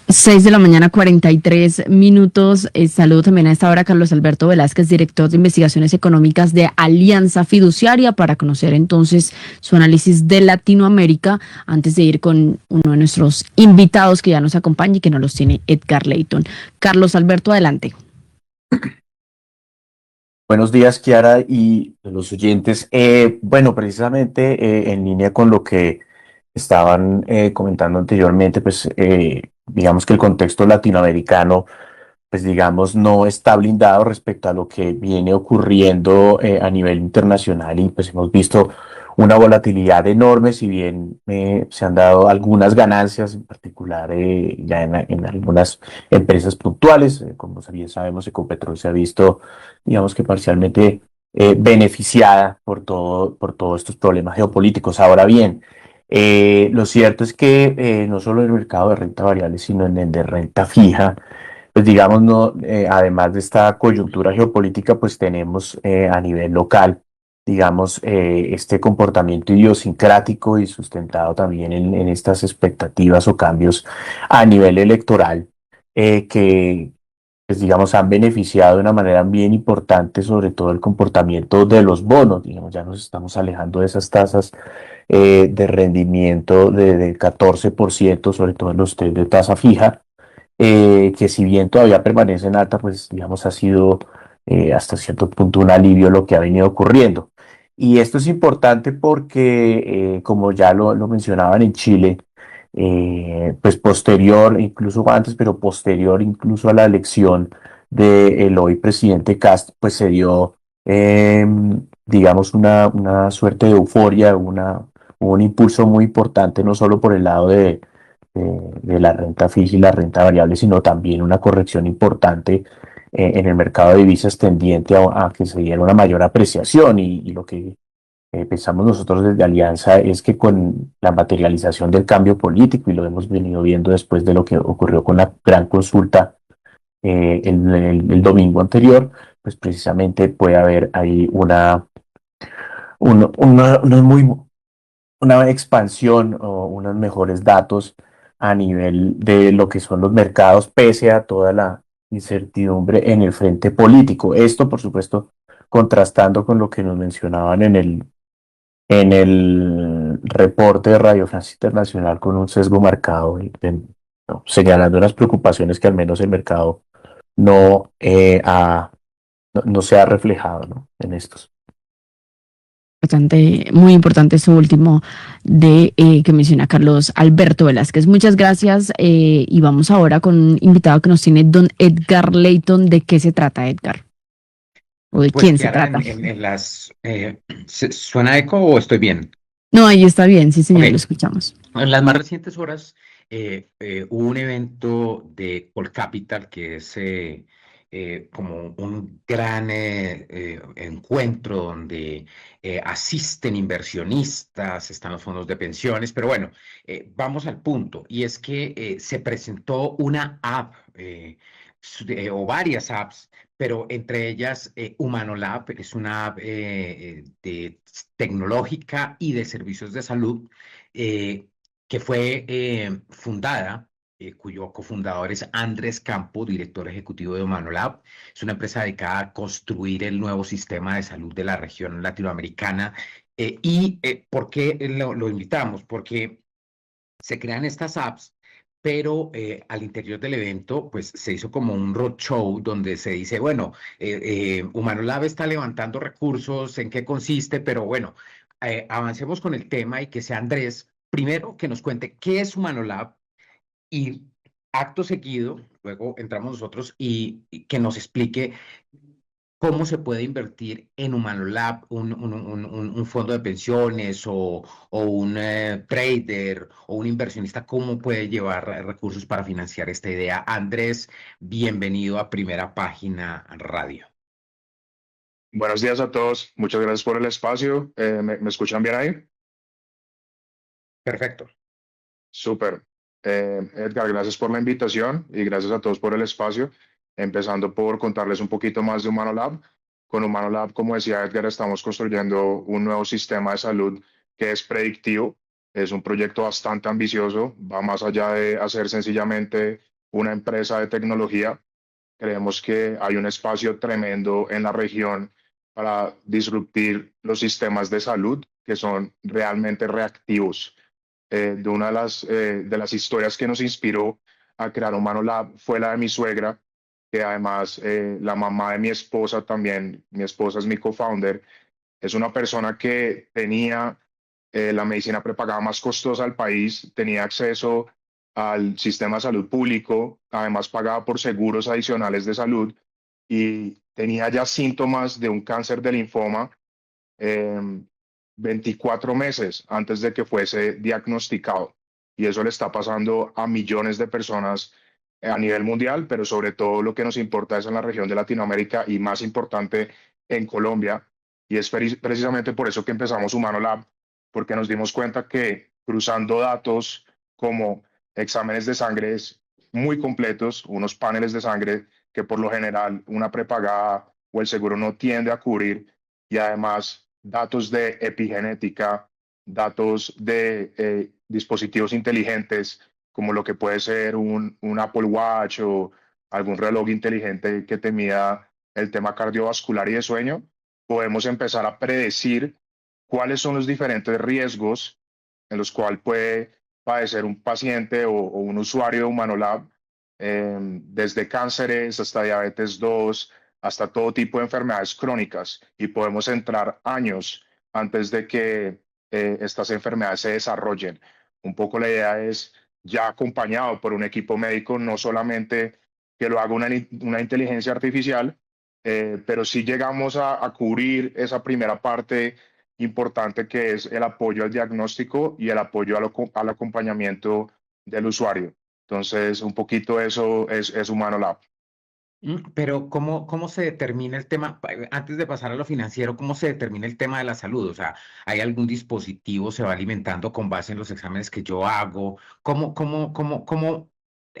6 de la mañana, 43 minutos. Saludo también a esta hora a Carlos Alberto Velázquez, director de investigaciones económicas de Alianza Fiduciaria, para conocer entonces su análisis de Latinoamérica, antes de ir con uno de nuestros invitados que ya nos acompaña y que nos los tiene Edgar Leyton. Carlos Alberto, adelante. Buenos días, Kiara, y los oyentes. Bueno, precisamente en línea con lo que estaban comentando anteriormente, pues digamos que el contexto latinoamericano, pues digamos, no está blindado respecto a lo que viene ocurriendo a nivel internacional, y pues hemos visto una volatilidad enorme. Si bien se han dado algunas ganancias, en particular ya en algunas empresas puntuales, como bien sabemos, Ecopetrol se ha visto, digamos que parcialmente beneficiada por todos estos problemas geopolíticos. Ahora bien, lo cierto es que no solo en el mercado de renta variable, sino en el de renta fija, pues digamos, no, además de esta coyuntura geopolítica, pues tenemos a nivel local, digamos, este comportamiento idiosincrático y sustentado también en estas expectativas o cambios a nivel electoral, que pues digamos han beneficiado de una manera bien importante, sobre todo el comportamiento de los bonos. Digamos, ya nos estamos alejando de esas tasas de rendimiento del 14%, sobre todo en los test de tasa fija, que si bien todavía permanecen altas, pues digamos ha sido hasta cierto punto un alivio lo que ha venido ocurriendo. Y esto es importante porque, como ya lo mencionaban en Chile, pues posterior, incluso antes, pero posterior incluso a la elección del hoy presidente Kast, pues se dio, digamos, una suerte de euforia, un impulso muy importante, no solo por el lado de la renta fija y la renta variable, sino también una corrección importante en el mercado de divisas tendiente a que se diera una mayor apreciación. Y lo que pensamos nosotros desde Alianza es que con la materialización del cambio político, y lo hemos venido viendo después de lo que ocurrió con la gran consulta el domingo anterior, pues precisamente puede haber ahí una una expansión o unos mejores datos a nivel de lo que son los mercados, pese a toda la incertidumbre en el frente político. Esto, por supuesto, contrastando con lo que nos mencionaban en el reporte de Radio Francia Internacional con un sesgo marcado, no, señalando unas preocupaciones que al menos el mercado no, no se ha reflejado, ¿no? En estos. Muy importante eso último de que menciona Carlos Alberto Velázquez. Muchas gracias y vamos ahora con un invitado que nos tiene don Edgar Leighton. ¿De qué se trata, Edgar? ¿O de Pues quién se Kiara, trata? en las ¿suena eco o estoy bien? No, ahí está bien, sí señor, Ok. lo escuchamos. En las más recientes horas hubo un evento de Colcapital que es como un gran encuentro donde asisten inversionistas, están los fondos de pensiones, pero bueno, vamos al punto, y es que se presentó una app o varias apps, pero entre ellas Humanolab es una app tecnológica y de servicios de salud que fue fundada, cuyo cofundador es Andrés Campo, director ejecutivo de Humanolab. Es una empresa dedicada a construir el nuevo sistema de salud de la región latinoamericana. ¿Por qué lo invitamos? Porque se crean estas apps, pero al interior del evento, pues se hizo como un roadshow donde se dice, bueno, Humanolab está levantando recursos, ¿en qué consiste? Pero bueno, avancemos con el tema y que sea Andrés, primero que nos cuente qué es Humanolab y acto seguido, luego entramos nosotros y que nos explique cómo se puede invertir en Humanolab, un fondo de pensiones o un trader o un inversionista, cómo puede llevar recursos para financiar esta idea. Andrés, bienvenido a Primera Página Radio. Buenos días a todos, muchas gracias por el espacio. ¿Me escuchan bien ahí? Perfecto. Súper. Edgar, gracias por la invitación y gracias a todos por el espacio. Empezando por contarles un poquito más de Humanolab. Con Humanolab, como decía Edgar, estamos construyendo un nuevo sistema de salud que es predictivo. Es un proyecto bastante ambicioso, va más allá de hacer sencillamente una empresa de tecnología. Creemos que hay un espacio tremendo en la región para disruptir los sistemas de salud que son realmente reactivos. De una de las historias que nos inspiró a crear Humanolab fue la de mi suegra, que además la mamá de mi esposa también, mi esposa es mi co-founder, es una persona que tenía la medicina prepagada más costosa del país, tenía acceso al sistema de salud público, además pagaba por seguros adicionales de salud y tenía ya síntomas de un cáncer de linfoma 24 meses antes de que fuese diagnosticado. Y eso le está pasando a millones de personas a nivel mundial, pero sobre todo lo que nos importa es en la región de Latinoamérica y más importante en Colombia. Y es precisamente por eso que empezamos Humanolab, porque nos dimos cuenta que cruzando datos como exámenes de sangre muy completos, unos paneles de sangre que por lo general una prepagada o el seguro no tiende a cubrir, y además datos de epigenética, datos de dispositivos inteligentes, como lo que puede ser un Apple Watch o algún reloj inteligente que te mida el tema cardiovascular y de sueño, podemos empezar a predecir cuáles son los diferentes riesgos en los cuales puede padecer un paciente o un usuario de Humanolab, desde cánceres hasta diabetes 2, hasta todo tipo de enfermedades crónicas, y podemos entrar años antes de que estas enfermedades se desarrollen. Un poco la idea es ya acompañado por un equipo médico, no solamente que lo haga una inteligencia artificial, pero sí llegamos a cubrir esa primera parte importante que es el apoyo al diagnóstico y el apoyo al acompañamiento del usuario. Entonces, un poquito eso es Humanolab. Pero ¿cómo se determina el tema, antes de pasar a lo financiero, cómo se determina el tema de la salud? O sea, ¿hay algún dispositivo, se va alimentando con base en los exámenes que yo hago? ¿Cómo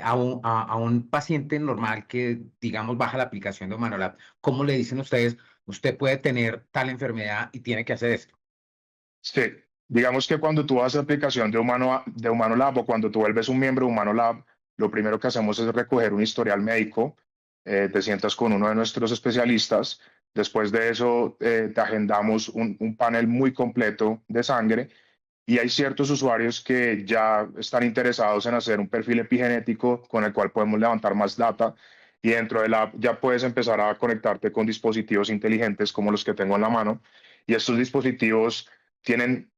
a un paciente normal que, digamos, baja la aplicación de Humanolab, ¿cómo le dicen ustedes, usted puede tener tal enfermedad y tiene que hacer esto? Sí, digamos que cuando tú haces aplicación de Humanolab o cuando tú vuelves un miembro de Humanolab, lo primero que hacemos es recoger un historial médico, te sientas con uno de nuestros especialistas, después de eso te agendamos un panel muy completo de sangre y hay ciertos usuarios que ya están interesados en hacer un perfil epigenético con el cual podemos levantar más data y dentro de la app ya puedes empezar a conectarte con dispositivos inteligentes como los que tengo en la mano y estos dispositivos tienen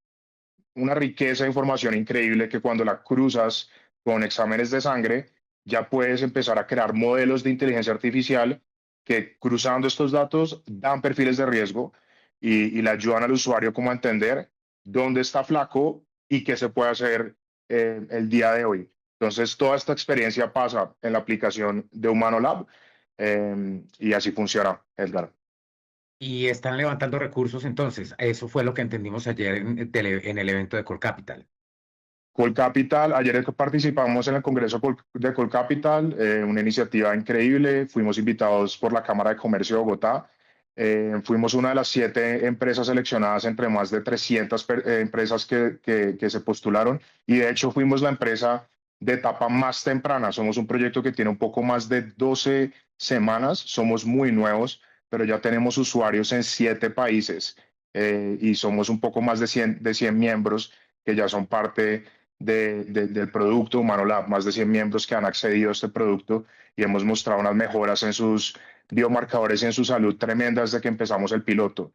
una riqueza de información increíble que cuando la cruzas con exámenes de sangre, ya puedes empezar a crear modelos de inteligencia artificial que cruzando estos datos dan perfiles de riesgo y le ayudan al usuario como a entender dónde está flaco y qué se puede hacer el día de hoy. Entonces, toda esta experiencia pasa en la aplicación de Humanolab y así funciona, Edgar. Y están levantando recursos, entonces, eso fue lo que entendimos ayer en el evento de Colcapital. Colcapital, ayer participamos en el Congreso de Colcapital, una iniciativa increíble. Fuimos invitados por la Cámara de Comercio de Bogotá. Fuimos una de las 7 empresas seleccionadas entre más de 300 empresas que se postularon y de hecho fuimos la empresa de etapa más temprana. Somos un proyecto que tiene un poco más de 12 semanas, somos muy nuevos, pero ya tenemos usuarios en 7 países y somos un poco más de 100 miembros que ya son parte del producto Humanolab, más de 100 miembros que han accedido a este producto y hemos mostrado unas mejoras en sus biomarcadores y en su salud tremendas desde que empezamos el piloto.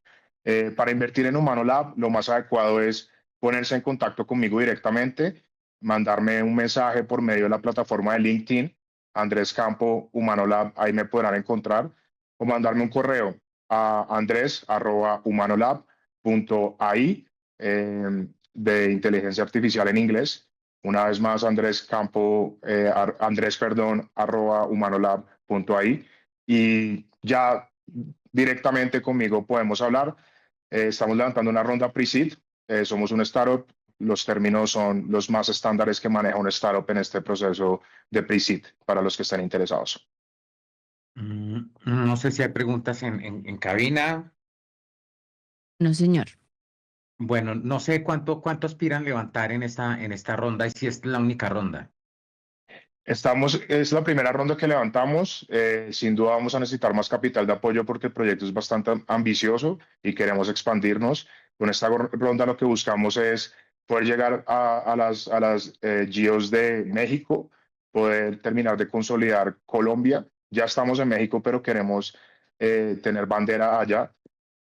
Para invertir en Humanolab, lo más adecuado es ponerse en contacto conmigo directamente, mandarme un mensaje por medio de la plataforma de LinkedIn, Andrés Campo, Humanolab, ahí me podrán encontrar, o mandarme un correo a andres@humanolab.ai de inteligencia artificial en inglés. Una vez más, @humanolab.ai y ya directamente conmigo podemos hablar. Estamos levantando una ronda pre-seed. Somos un startup. Los términos son los más estándares que maneja un startup en este proceso de pre-seed para los que estén interesados. No sé si hay preguntas en cabina. No, señor. Bueno, no sé cuánto aspiran levantar en esta ronda y si es la única ronda. Es la primera ronda que levantamos. Sin duda vamos a necesitar más capital de apoyo porque el proyecto es bastante ambicioso y queremos expandirnos. Con esta ronda lo que buscamos es poder llegar a las GEOs de México, poder terminar de consolidar Colombia. Ya estamos en México, pero queremos tener bandera allá.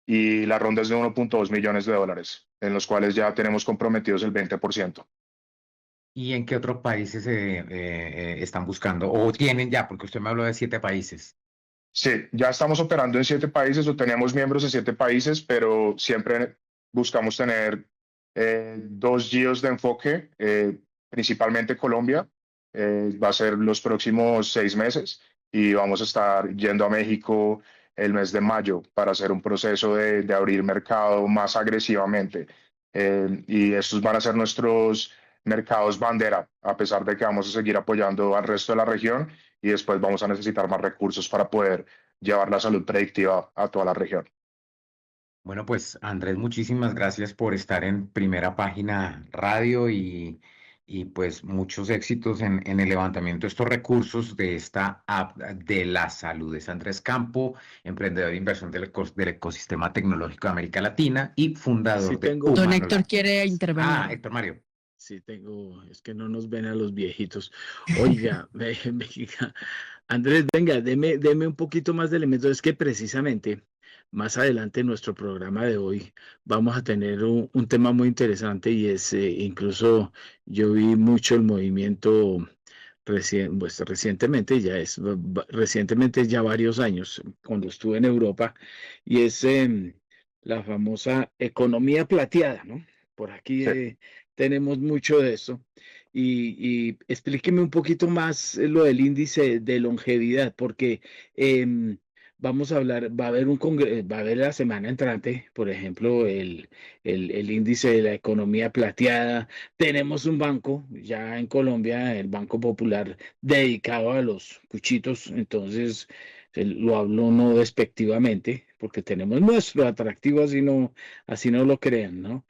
Y la ronda es de 1.2 millones de dólares, en los cuales ya tenemos comprometidos el 20%. ¿Y en qué otros países están buscando o tienen ya? Porque usted me habló de 7 países. Sí, ya estamos operando en 7 países o tenemos miembros en 7 países, pero siempre buscamos tener 2 GEOs de enfoque, principalmente Colombia. Va a ser los próximos 6 meses y vamos a estar yendo a México el mes de mayo para hacer un proceso de abrir mercado más agresivamente. Y estos van a ser nuestros mercados bandera, a pesar de que vamos a seguir apoyando al resto de la región y después vamos a necesitar más recursos para poder llevar la salud predictiva a toda la región. Bueno, pues Andrés, muchísimas gracias por estar en Primera Página Radio y pues muchos éxitos en el levantamiento de estos recursos de esta app de la salud. Es Andrés Campo, emprendedor de inversión del ecosistema tecnológico de América Latina y fundador Sí, de tengo. Don Humanolab. Héctor quiere intervenir. Héctor Mario. Sí, tengo, es que no nos ven a los viejitos. Oiga, Andrés, venga, deme un poquito más de elementos. Es que precisamente más adelante en nuestro programa de hoy vamos a tener un tema muy interesante y es incluso yo vi mucho el movimiento pues, recientemente ya varios años, cuando estuve en Europa, y es la famosa economía plateada, ¿no? Por aquí Sí. tenemos mucho de eso. Y explíqueme un poquito más lo del índice de longevidad, porque vamos a hablar, va a haber va a haber la semana entrante, por ejemplo, el índice de la economía plateada. Tenemos un banco ya en Colombia, el Banco Popular, dedicado a los cuchitos, entonces lo hablo no despectivamente, porque tenemos nuestro atractivo, así no lo crean, ¿no?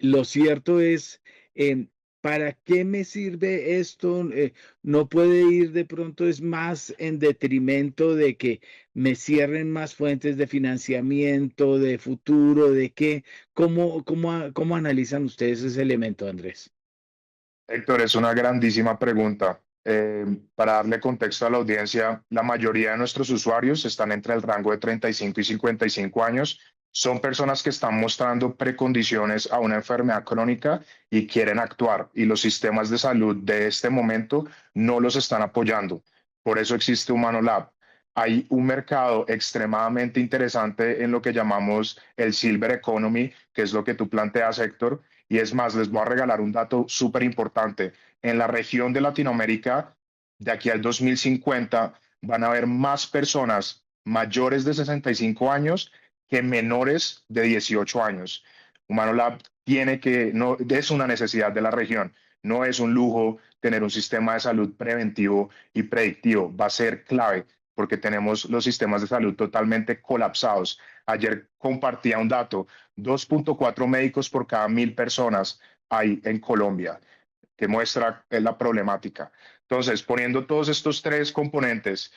Lo cierto es, ¿para qué me sirve esto? No puede ir de pronto, es más en detrimento de que me cierren más fuentes de financiamiento, de futuro, de qué. ¿Cómo analizan ustedes ese elemento, Andrés? Héctor, es una grandísima pregunta. Para darle contexto a la audiencia, la mayoría de nuestros usuarios están entre el rango de 35 y 55 años. Son personas que están mostrando precondiciones a una enfermedad crónica y quieren actuar, y los sistemas de salud de este momento no los están apoyando. Por eso existe Humano Lab. Hay un mercado extremadamente interesante en lo que llamamos el Silver Economy, que es lo que tú planteas, Héctor. Y es más, les voy a regalar un dato súper importante. En la región de Latinoamérica, de aquí al 2050, van a haber más personas mayores de 65 años que menores de 18 años. Humano Lab no, es una necesidad de la región. No es un lujo tener un sistema de salud preventivo y predictivo. Va a ser clave porque tenemos los sistemas de salud totalmente colapsados. Ayer compartía un dato: 2.4 médicos por cada 1.000 personas hay en Colombia, que muestra la problemática. Entonces, poniendo todos estos tres componentes,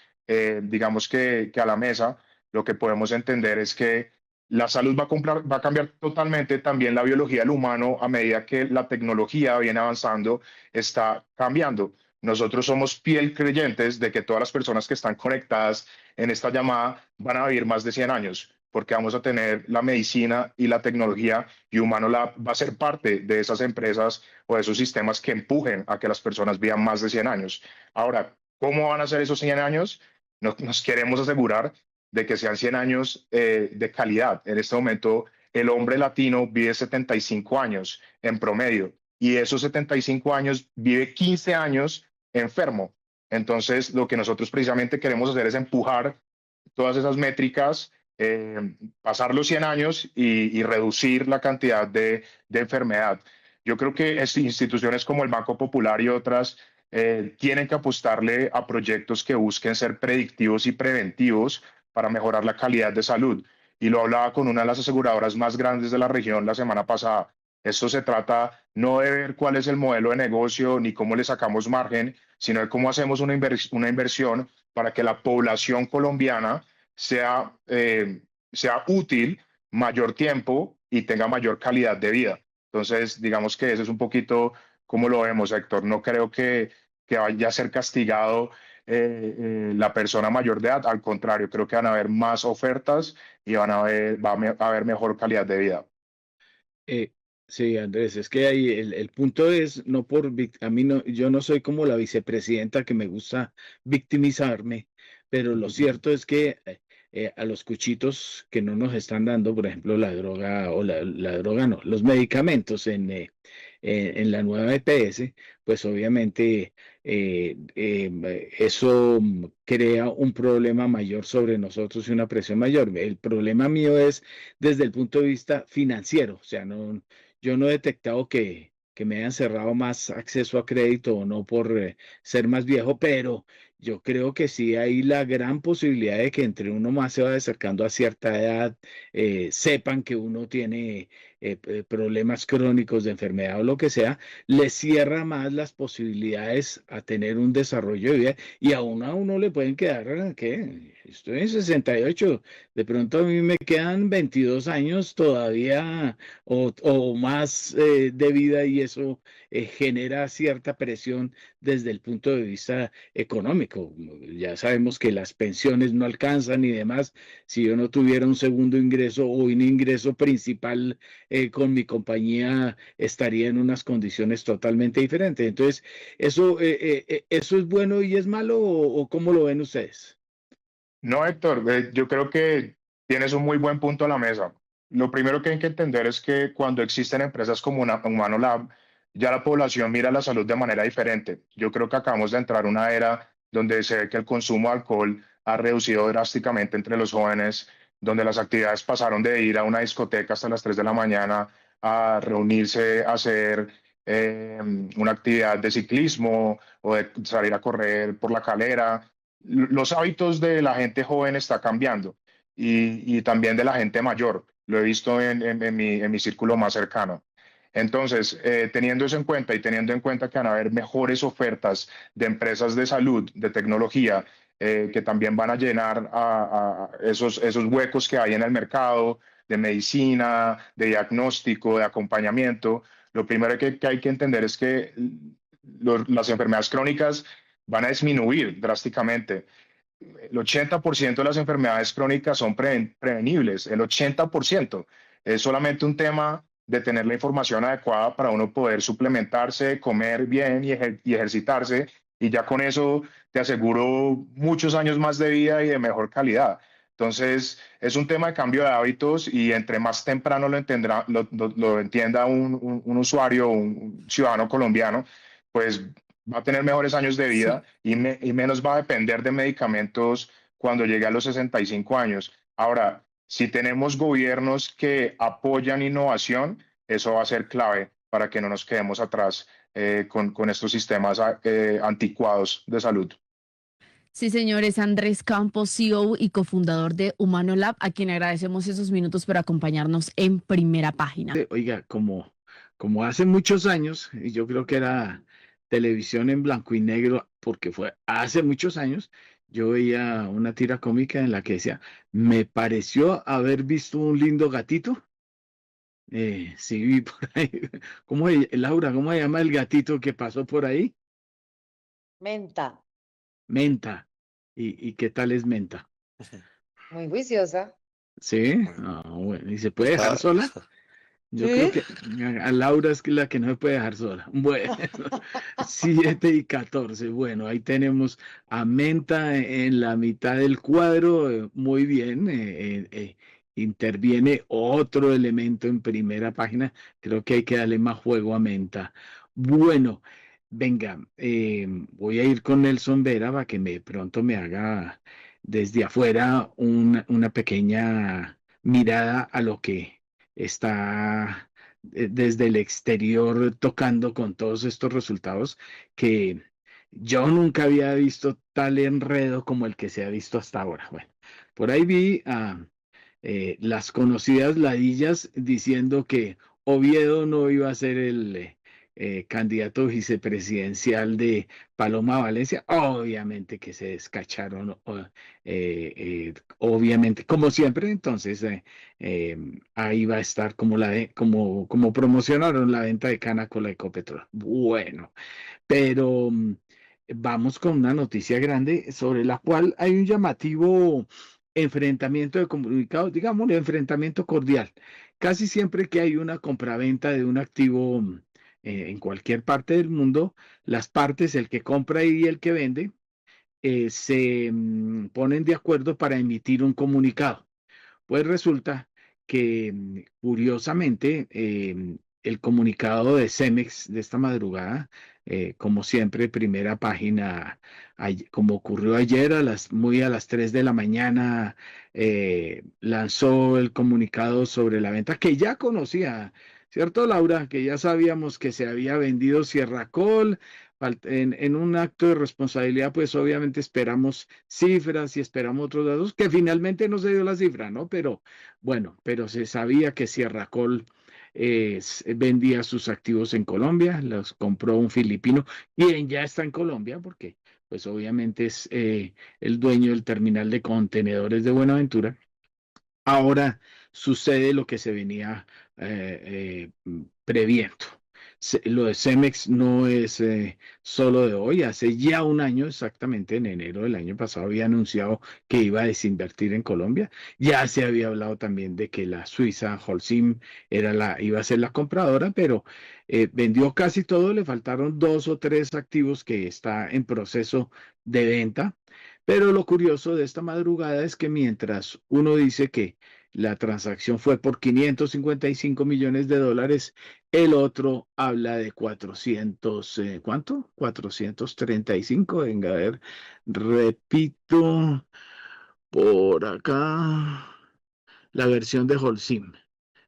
digamos que a la mesa, lo que podemos entender es que la salud va a cambiar totalmente. También la biología del humano, a medida que la tecnología viene avanzando, está cambiando. Nosotros somos fiel creyentes de que todas las personas que están conectadas en esta llamada van a vivir más de 100 años, porque vamos a tener la medicina y la tecnología, y Humano Lab va a ser parte de esas empresas o de esos sistemas que empujen a que las personas vivan más de 100 años. Ahora, ¿cómo van a ser esos 100 años? Nos queremos asegurar de que sean 100 años de calidad. En este momento, el hombre latino vive 75 años en promedio, y esos 75 años vive 15 años enfermo. Entonces, lo que nosotros precisamente queremos hacer es empujar todas esas métricas, pasar los 100 años y reducir la cantidad de enfermedad. Yo creo que instituciones como el Banco Popular y otras tienen que apostarle a proyectos que busquen ser predictivos y preventivos para mejorar la calidad de salud. Y lo hablaba con una de las aseguradoras más grandes de la región la semana pasada. Esto se trata no de ver cuál es el modelo de negocio ni cómo le sacamos margen, sino de cómo hacemos una inversión para que la población colombiana sea útil mayor tiempo y tenga mayor calidad de vida. Entonces, digamos que ese es un poquito cómo lo vemos, Héctor. No creo que vaya a ser castigado la persona mayor de edad. Al contrario, creo que van a haber más ofertas y va a haber mejor calidad de vida. Eh, sí, Andrés, es que ahí el punto es, no a mí no, yo no soy como la vicepresidenta que me gusta victimizarme, pero lo cierto es que a los cuchitos que no nos están dando, por ejemplo, la droga, o la droga no, los medicamentos en la nueva EPS, pues obviamente eso crea un problema mayor sobre nosotros y una presión mayor. El problema mío es desde el punto de vista financiero, o sea, yo no he detectado que me hayan cerrado más acceso a crédito o no por ser más viejo, pero yo creo que sí hay la gran posibilidad de que entre uno más se va acercando a cierta edad, sepan que uno tiene problemas crónicos de enfermedad o lo que sea, le cierra más las posibilidades a tener un desarrollo de vida, y a uno le pueden quedar, ¿qué? Estoy en 68, de pronto a mí me quedan 22 años todavía o más de vida, y eso genera cierta presión desde el punto de vista económico. Ya sabemos que las pensiones no alcanzan y demás. Si yo no tuviera un segundo ingreso o un ingreso principal con mi compañía, estaría en unas condiciones totalmente diferentes. Entonces, ¿eso es bueno y es malo, o cómo lo ven ustedes? No, Héctor, yo creo que tienes un muy buen punto a la mesa. Lo primero que hay que entender es que cuando existen empresas como Humano Lab, ya la población mira la salud de manera diferente. Yo creo que acabamos de entrar en una era donde se ve que el consumo de alcohol ha reducido drásticamente entre los jóvenes, donde las actividades pasaron de ir a una discoteca hasta las 3 de la mañana a reunirse, a hacer una actividad de ciclismo o de salir a correr por la calera. Los hábitos de la gente joven está cambiando y también de la gente mayor. Lo he visto en mi círculo más cercano. Entonces, teniendo eso en cuenta y teniendo en cuenta que van a haber mejores ofertas de empresas de salud, de tecnología, que también van a llenar a esos huecos que hay en el mercado de medicina, de diagnóstico, de acompañamiento, lo primero que hay que entender es que las enfermedades crónicas van a disminuir drásticamente. El 80% de las enfermedades crónicas son prevenibles, el 80%. Es solamente un tema de tener la información adecuada para uno poder suplementarse, comer bien y ejercitarse, y ya con eso te aseguro muchos años más de vida y de mejor calidad. Entonces, es un tema de cambio de hábitos y entre más temprano lo entienda un usuario, un ciudadano colombiano, pues va a tener mejores años de Sí. vida y menos va a depender de medicamentos cuando llegue a los 65 años. Ahora, si tenemos gobiernos que apoyan innovación, eso va a ser clave para que no nos quedemos atrás con estos sistemas anticuados de salud. Sí, señores, Andrés Campos, CEO y cofundador de Humano Lab, a quien agradecemos esos minutos por acompañarnos en Primera Página. Oiga, como hace muchos años, y yo creo que era televisión en blanco y negro, porque fue hace muchos años, yo veía una tira cómica en la que decía, me pareció haber visto un lindo gatito. Sí, vi por ahí. Laura, ¿cómo se llama el gatito que pasó por ahí? Menta, Menta. ¿Y qué tal es Menta? muy juiciosa. ¿Sí? Ah, bueno. ¿Y se puede dejar sola? Yo ¿Sí? creo que a Laura es la que no se puede dejar sola. Bueno, 7:14. Bueno, ahí tenemos a Menta en la mitad del cuadro. Muy bien. Interviene otro elemento en Primera Página. Creo que hay que darle más juego a Menta. Bueno, venga, voy a ir con Nelson Vera para que pronto me haga desde afuera una pequeña mirada a lo que está desde el exterior tocando con todos estos resultados que yo nunca había visto tal enredo como el que se ha visto hasta ahora. Bueno, por ahí vi a las conocidas ladillas diciendo que Oviedo no iba a ser el candidato vicepresidencial de Paloma Valencia. Obviamente que se descacharon, obviamente, como siempre. Entonces, ahí va a estar como promocionaron la venta de cana con la Ecopetrol. Bueno, pero vamos con una noticia grande sobre la cual hay un llamativo enfrentamiento de comunicados, digamos, un enfrentamiento cordial. Casi siempre que hay una compraventa de un activo en cualquier parte del mundo, las partes, el que compra y el que vende, se ponen de acuerdo para emitir un comunicado. Pues resulta que, curiosamente, el comunicado de Cemex de esta madrugada, como siempre, Primera Página, como ocurrió ayer, muy a las 3 de la mañana, lanzó el comunicado sobre la venta que ya conocía, ¿cierto, Laura? Que ya sabíamos que se había vendido Sierra Col. En un acto de responsabilidad, pues obviamente esperamos cifras y esperamos otros datos, que finalmente no se dio la cifra, ¿no? Pero bueno, pero se sabía que Sierra Col vendía sus activos en Colombia, los compró un filipino, quien ya está en Colombia, porque pues obviamente es el dueño del terminal de contenedores de Buenaventura. Ahora sucede lo que se venía previendo. Lo de Cemex no es solo de hoy, hace ya un año, exactamente en enero del año pasado, había anunciado que iba a desinvertir en Colombia. Ya se había hablado también de que la suiza Holcim iba a ser la compradora, pero vendió casi todo, le faltaron 2 o 3 activos que está en proceso de venta. Pero lo curioso de esta madrugada es que mientras uno dice que la transacción fue por 555 millones de dólares, el otro habla de 400, ¿cuánto? 435, venga a ver, repito, por acá, la versión de Holcim.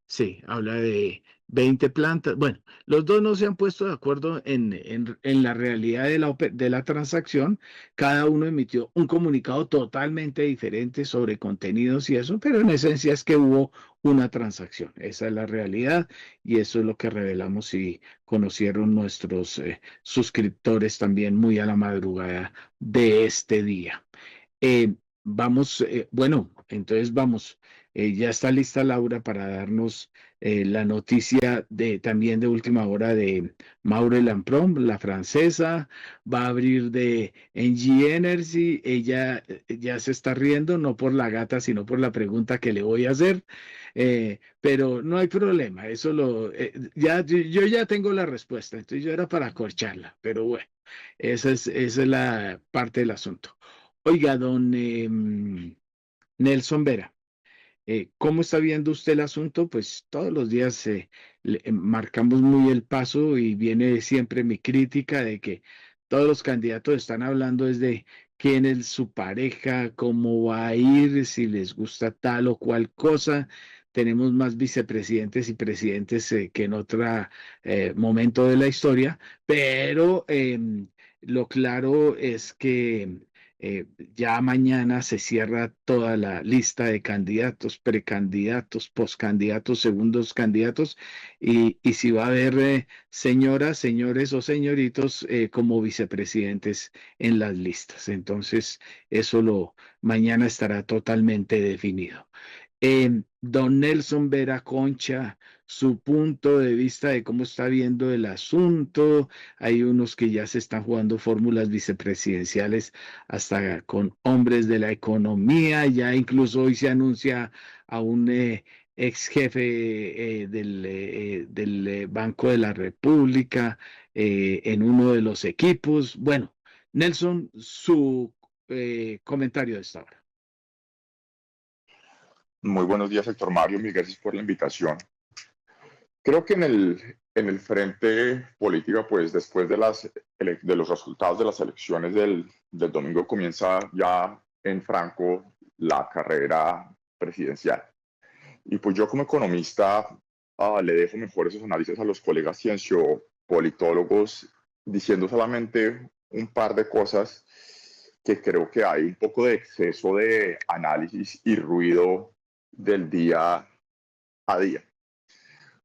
Sí, habla de 20 plantas. Bueno, los dos no se han puesto de acuerdo en la realidad de la transacción. Cada uno emitió un comunicado totalmente diferente sobre contenidos y eso, pero en esencia es que hubo una transacción. Esa es la realidad y eso es lo que revelamos y conocieron nuestros suscriptores también muy a la madrugada de este día. Bueno, entonces vamos. Ya está lista Laura para darnos la noticia también de última hora de Maure Lampron, la francesa, va a abrir de Engie Energy. Ella ya se está riendo, no por la gata, sino por la pregunta que le voy a hacer. Pero no hay problema, yo ya tengo la respuesta, entonces yo era para acorcharla, pero bueno, esa es la parte del asunto. Oiga, don Nelson Vera. ¿Cómo está viendo usted el asunto? Pues todos los días marcamos muy el paso y viene siempre mi crítica de que todos los candidatos están hablando desde quién es su pareja, cómo va a ir, si les gusta tal o cual cosa. Tenemos más vicepresidentes y presidentes que en otro momento de la historia, pero lo claro es que ya mañana se cierra toda la lista de candidatos, precandidatos, poscandidatos, segundos candidatos, y si va a haber señoras, señores o señoritos como vicepresidentes en las listas. Entonces, mañana estará totalmente definido. Don Nelson Vera Concha, su punto de vista de cómo está viendo el asunto. Hay unos que ya se están jugando fórmulas vicepresidenciales hasta con hombres de la economía. Ya incluso hoy se anuncia a un ex jefe del Banco de la República en uno de los equipos. Bueno, Nelson, su comentario de esta hora. Muy buenos días, Héctor Mario. Mil gracias por la invitación. Creo que en el frente político, pues después de los resultados de las elecciones del domingo, comienza ya en franco la carrera presidencial. Y pues yo como economista le dejo mejor esos análisis a los colegas cienciopolitólogos, diciendo solamente un par de cosas que creo que hay un poco de exceso de análisis y ruido del día a día.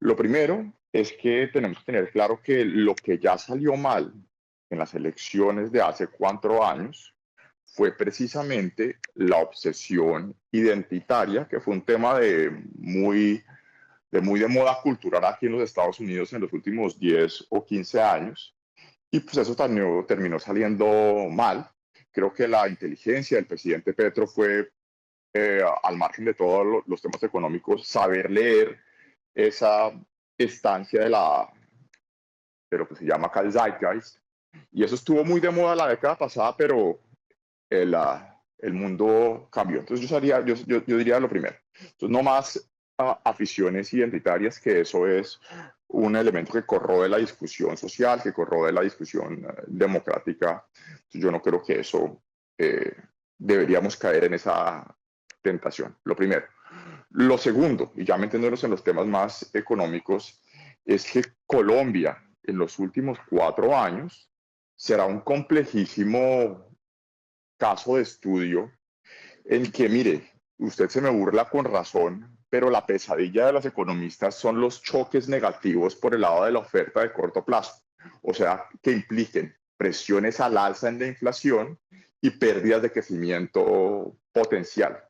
Lo primero es que tenemos que tener claro que lo que ya salió mal en las elecciones de hace 4 años fue precisamente la obsesión identitaria, que fue un tema de muy de moda cultural aquí en los Estados Unidos en los últimos 10 o 15 años, y pues eso terminó saliendo mal. Creo que la inteligencia del presidente Petro fue, al margen de todos los temas económicos, saber leer esa estancia de lo que se llama acá el Zeitgeist, y eso estuvo muy de moda la década pasada, pero el mundo cambió. Entonces yo diría lo primero. Entonces no más aficiones identitarias, que eso es un elemento que corroe la discusión social, que corroe la discusión democrática. Entonces yo no creo que eso deberíamos caer en esa tentación. Lo primero. Lo segundo, y ya metiéndonos en los temas más económicos, es que Colombia en los últimos 4 años será un complejísimo caso de estudio en que, mire, usted se me burla con razón, pero la pesadilla de los economistas son los choques negativos por el lado de la oferta de corto plazo, o sea, que impliquen presiones al alza en la inflación y pérdidas de crecimiento potencial.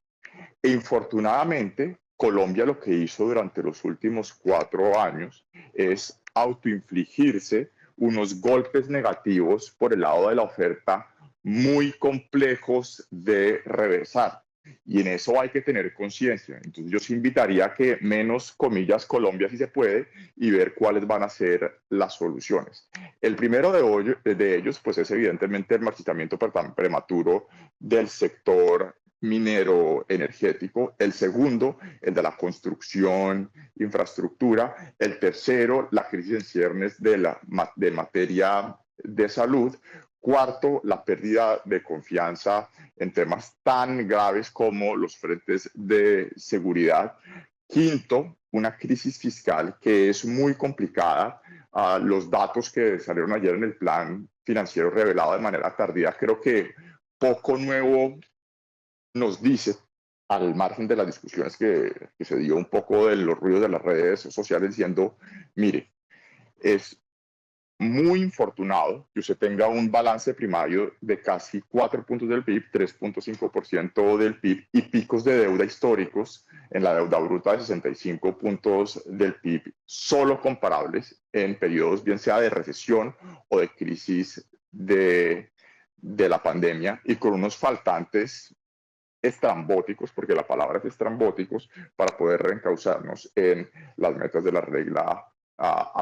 E infortunadamente, Colombia lo que hizo durante los últimos 4 años es autoinfligirse unos golpes negativos por el lado de la oferta muy complejos de reversar. Y en eso hay que tener conciencia. Entonces yo os invitaría a que menos, comillas, Colombia si se puede, y ver cuáles van a ser las soluciones. El primero de ellos, pues es evidentemente el marchitamiento prematuro del sector minero energético. El segundo, el de la construcción, infraestructura. El tercero, la crisis en ciernes de materia de salud, Cuarto, la pérdida de confianza en temas tan graves como los frentes de seguridad. Quinto, una crisis fiscal que es muy complicada. Los datos que salieron ayer en el plan financiero revelado de manera tardía, creo que poco nuevo nos dice, al margen de las discusiones que se dio un poco de los ruidos de las redes sociales diciendo, mire, es muy infortunado que usted tenga un balance primario de casi 4 puntos del PIB, 3.5% del PIB y picos de deuda históricos en la deuda bruta de 65 puntos del PIB, solo comparables en periodos bien sea de recesión o de crisis de la pandemia y con unos faltantes estrambóticos, porque la palabra es estrambóticos, para poder reencauzarnos en las metas de la regla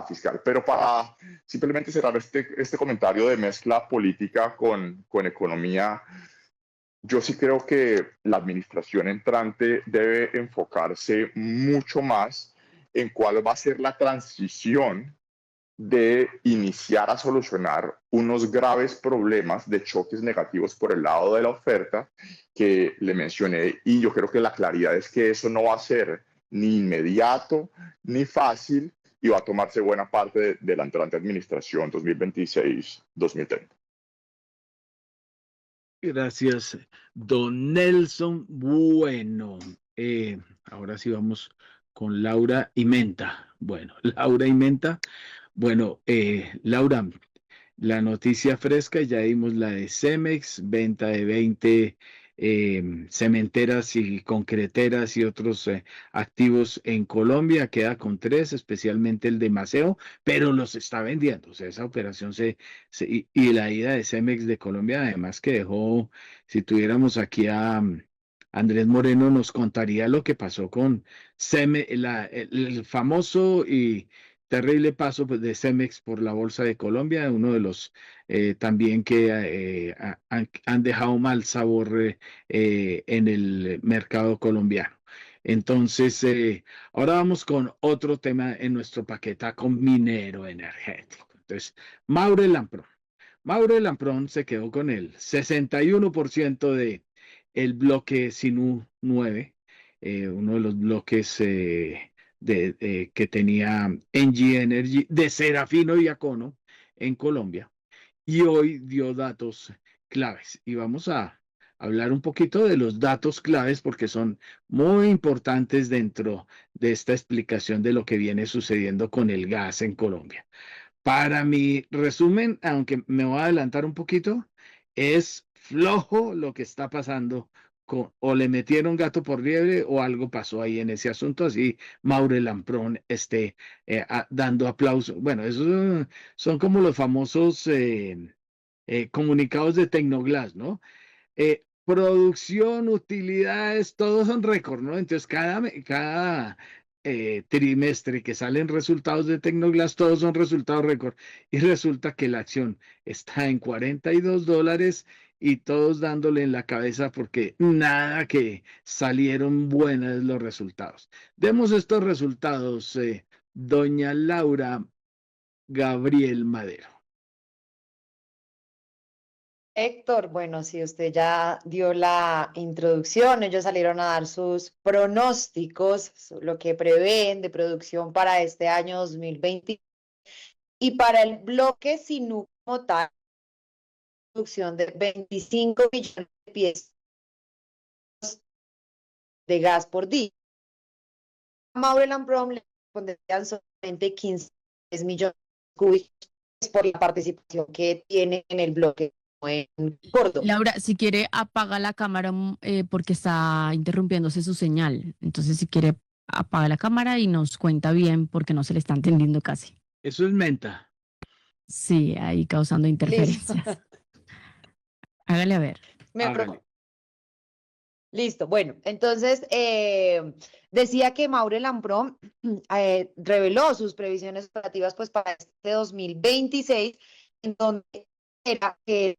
fiscal. Pero para simplemente cerrar este comentario de mezcla política con economía, yo sí creo que la administración entrante debe enfocarse mucho más en cuál va a ser la transición de iniciar a solucionar unos graves problemas de choques negativos por el lado de la oferta que le mencioné, y yo creo que la claridad es que eso no va a ser ni inmediato ni fácil y va a tomarse buena parte de la entrante administración 2026-2030. Gracias, don Nelson. Bueno, ahora sí vamos con Laura Imenta. Bueno, Laura Imenta. Bueno, Laura, la noticia fresca, ya dimos la de Cemex, venta de 20 cementeras y concreteras y otros activos en Colombia, queda con 3, especialmente el de Maceo, pero los está vendiendo. O sea, esa operación y la ida de Cemex de Colombia, además que dejó, si tuviéramos aquí a Andrés Moreno, nos contaría lo que pasó con Cemex, el famoso y terrible paso pues, de Cemex por la Bolsa de Colombia, uno de los también que han dejado mal sabor en el mercado colombiano. Entonces, ahora vamos con otro tema en nuestro paquetazo minero energético. Entonces, Maure Lamprón. Maure Lamprón se quedó con el 61% de el bloque Sinú 9, uno de los bloques que tenía Engie Energy de Serafino y Acono en Colombia, y hoy dio datos claves. Y vamos a hablar un poquito de los datos claves porque son muy importantes dentro de esta explicación de lo que viene sucediendo con el gas en Colombia. Para mi resumen, aunque me voy a adelantar un poquito, es flojo lo que está pasando o le metieron gato por liebre o algo pasó ahí en ese asunto, así Maure Lamprón esté dando aplausos. Bueno, esos son como los famosos comunicados de Tecnoglass, ¿no? Producción, utilidades, todos son récord, ¿no? Entonces, cada trimestre que salen resultados de Tecnoglass, todos son resultados récord. Y resulta que la acción está en $42 y todos dándole en la cabeza porque nada que salieron buenos los resultados. Demos estos resultados, doña Laura Gabriel Madero. Héctor, bueno, si usted ya dio la introducción, ellos salieron a dar sus pronósticos, lo que prevén de producción para este año 2020 y para el bloque Sinú como tal, producción de 25 millones de pies de gas por día. A Maure Lamprón le responderían solamente 15 millones cúbicos por la participación que tiene en el bloque en Córdoba. Laura, si quiere apaga la cámara porque está interrumpiéndose su señal. Entonces, si quiere apaga la cámara y nos cuenta bien porque no se le está entendiendo casi. Eso es menta. Sí, ahí causando interferencias. Hágale a ver. Listo, bueno, entonces decía que Maure Lamprón reveló sus previsiones operativas pues para este 2026, en donde era que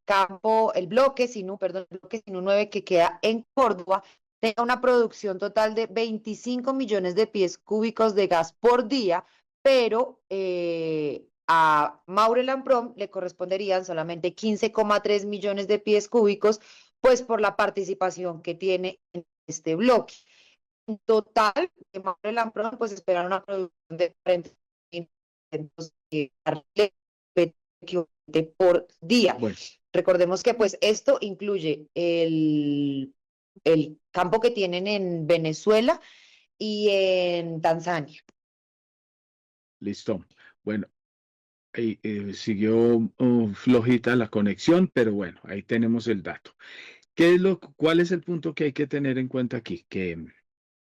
el bloque Sinú 9 que queda en Córdoba tenga una producción total de 25 millones de pies cúbicos de gas por día, pero a Maure Lampron le corresponderían solamente 15,3 millones de pies cúbicos, pues por la participación que tiene en este bloque. En total, de Maure Lampron, pues esperan una producción de 40.000 por día. Bueno, Recordemos que pues esto incluye el campo que tienen en Venezuela y en Tanzania. listo. Bueno, ahí, siguió flojita la conexión, pero bueno, ahí tenemos el dato. ¿Cuál es el punto que hay que tener en cuenta aquí? Que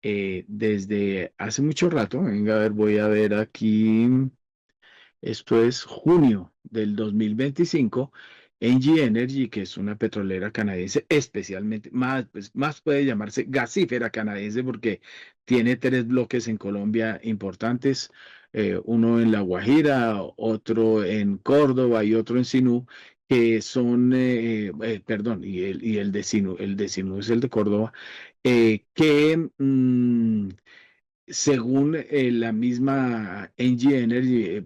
desde hace mucho rato, venga a ver, voy a ver aquí, esto es junio del 2025, Engie Energy, que es una petrolera canadiense, especialmente, más puede llamarse gasífera canadiense porque tiene 3 bloques en Colombia importantes, uno en La Guajira, otro en Córdoba y otro en Sinú, que son, perdón, y el de Sinú es el de Córdoba, que según la misma Engie Energy,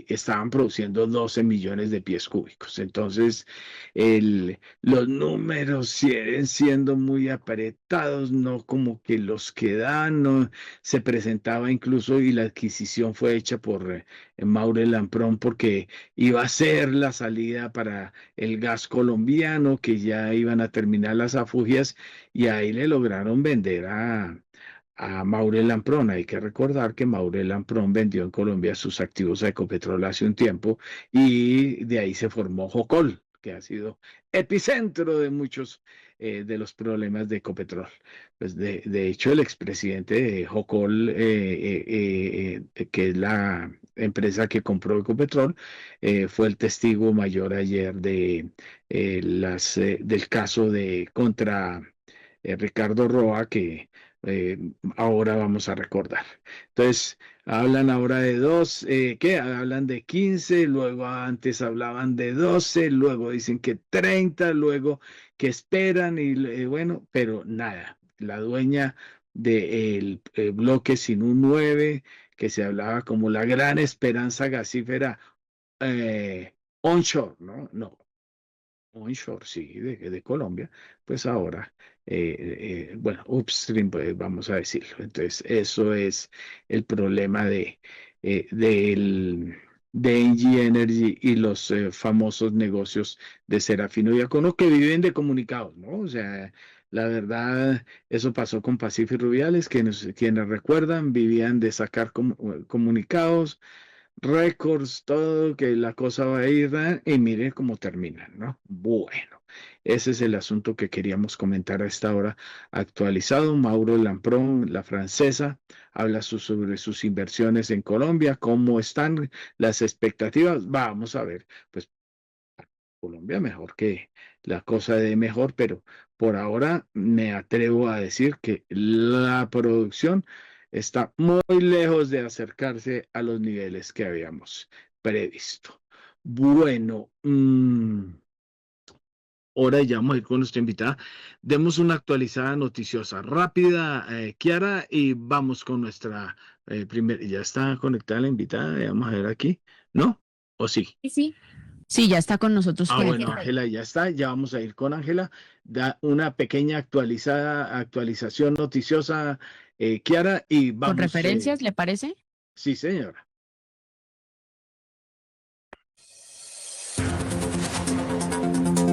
estaban produciendo 12 millones de pies cúbicos. Entonces, los números siguen siendo muy apretados, no como que los que dan, no, se presentaba incluso, y la adquisición fue hecha por Maure Lampron, porque iba a ser la salida para el gas colombiano, que ya iban a terminar las afugias, y ahí le lograron vender a Maure Lampron. Hay que recordar que Maure Lampron vendió en Colombia sus activos a Ecopetrol hace un tiempo y de ahí se formó Jocol, que ha sido epicentro de muchos de los problemas de Ecopetrol. Pues de hecho, el expresidente de Jocol, que es la empresa que compró Ecopetrol, fue el testigo mayor ayer de del caso contra Ricardo Roa, que ahora vamos a recordar. Entonces, hablan ahora de ¿qué? Hablan de 15, luego antes hablaban de 12, luego dicen que 30, luego que esperan y bueno, pero nada. La dueña del bloque Sinú 9, que se hablaba como la gran esperanza gasífera onshore, ¿no? No, onshore, sí, de Colombia, pues ahora, bueno, upstream, pues vamos a decirlo. Entonces, eso es el problema de Engie Energy y los famosos negocios de Serafino y Acono, que viven de comunicados, ¿no? O sea, la verdad, eso pasó con Pacífico y Rubiales, quienes recuerdan, vivían de sacar comunicados, récords, todo, que la cosa va a ir, y mire cómo termina, ¿no? Bueno, ese es el asunto que queríamos comentar a esta hora actualizado. Maure Lampron, la francesa, habla sobre sus inversiones en Colombia, cómo están las expectativas. Vamos a ver, pues Colombia mejor que la cosa de mejor, pero por ahora me atrevo a decir que la producción está muy lejos de acercarse a los niveles que habíamos previsto. Bueno, ahora ya vamos a ir con nuestra invitada. Demos una actualizada noticiosa rápida, Kiara, y vamos con nuestra primera. ¿Ya está conectada la invitada? Vamos a ver aquí, ¿no? ¿O sí? Sí. Sí, ya está con nosotros. Bueno, Ángela ya está, ya vamos a ir con Ángela. Da una pequeña actualización noticiosa, Kiara, y vamos. ¿Con referencias, le parece? Sí, señora.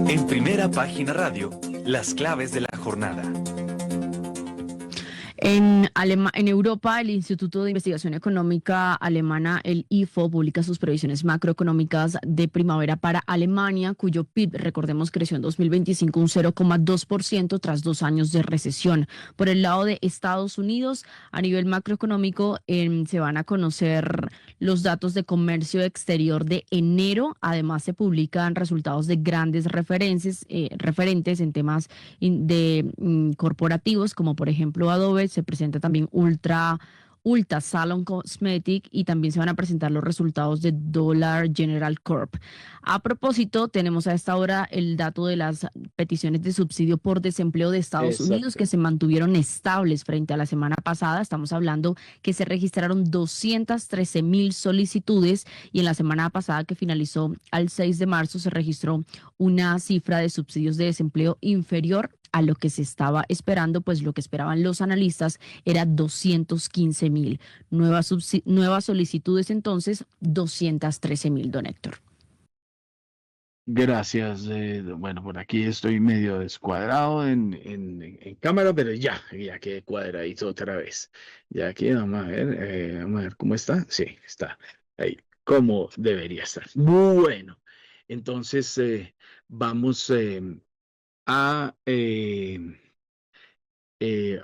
En Primera Página Radio, las claves de la jornada. En Europa, el Instituto de Investigación Económica alemana, el IFO, publica sus previsiones macroeconómicas de primavera para Alemania, cuyo PIB, recordemos, creció en 2025 un 0,2% tras 2 años de recesión. Por el lado de Estados Unidos, a nivel macroeconómico, se van a conocer los datos de comercio exterior de enero. Además, se publican resultados de grandes referentes en temas corporativos, como por ejemplo Adobe. Se presenta también Ulta, Salon Cosmetic, y también se van a presentar los resultados de Dollar General Corp. A propósito, tenemos a esta hora el dato de las peticiones de subsidio por desempleo de Estados Unidos, que se mantuvieron estables frente a la semana pasada. Estamos hablando que se registraron 213,000 solicitudes, y en la semana pasada, que finalizó al 6 de marzo, se registró una cifra de subsidios de desempleo inferior a lo que se estaba esperando, pues lo que esperaban los analistas era 215,000. Nuevas solicitudes, entonces 213,000, don Héctor. Gracias. Bueno, por aquí estoy medio descuadrado en cámara, pero ya quedé cuadradito otra vez. Ya aquí vamos a ver cómo está. Sí, está ahí, como debería estar. Bueno, entonces vamos a